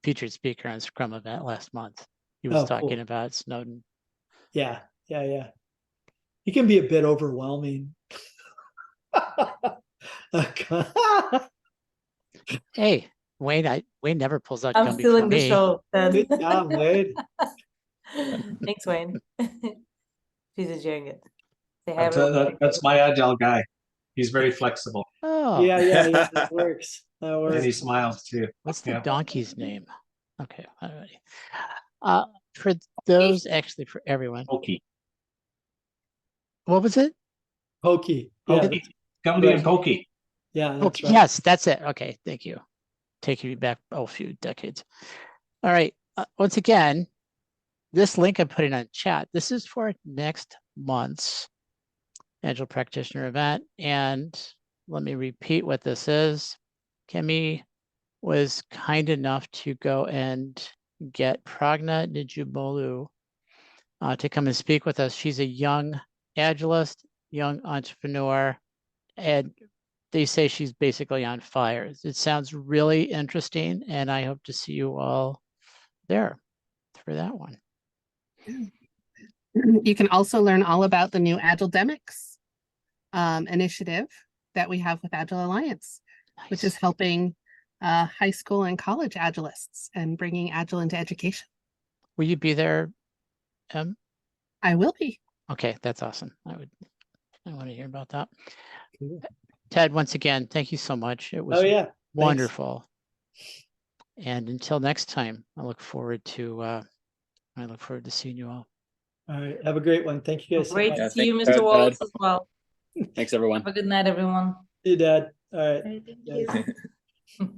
featured speaker on Scrum event last month. He was talking about Snowden. Yeah. He can be a bit overwhelming. Hey, Wayne never pulls out I'm Gumby still for in the me. show. Good job, Wade. Thanks, Wayne. She's enjoying it. Say hi, That's my agile guy. He's very flexible. Oh, Yeah, that works. And he smiles too. What's the donkey's name? Okay, alrighty. For those, actually, for everyone. Pokey. What was it? Pokey. Pokey. Gumby and Pokey. Yeah, that's right. Yes, that's it. Okay, thank you. Taking me back a few decades. All right. Once again, this link I'm putting on chat, this is for next month's Agile Practitioner event. And let me repeat what this is. Kemi was kind enough to go and get Pragna Nijumolu to come and speak with us. She's a young Agilist, young entrepreneur, and they say she's basically on fire. It sounds really interesting, and I hope to see you all there for that one. You can also learn all about the new Agiledemics initiative that we have with Agile Alliance, which is helping high school and college Agilists and bringing Agile into education. Will you be there, Em? I will be. Okay, that's awesome. I want to hear about that. Cool. Ted, once again, thank you so much. It was wonderful. Thanks. And until next time, I look forward to seeing you all. All right. Have a great one. Thank you guys. Great to see you, Mr. Wallace, as well. Thanks, everyone. Have a good night, everyone. See you, Dad. All right. Thank you.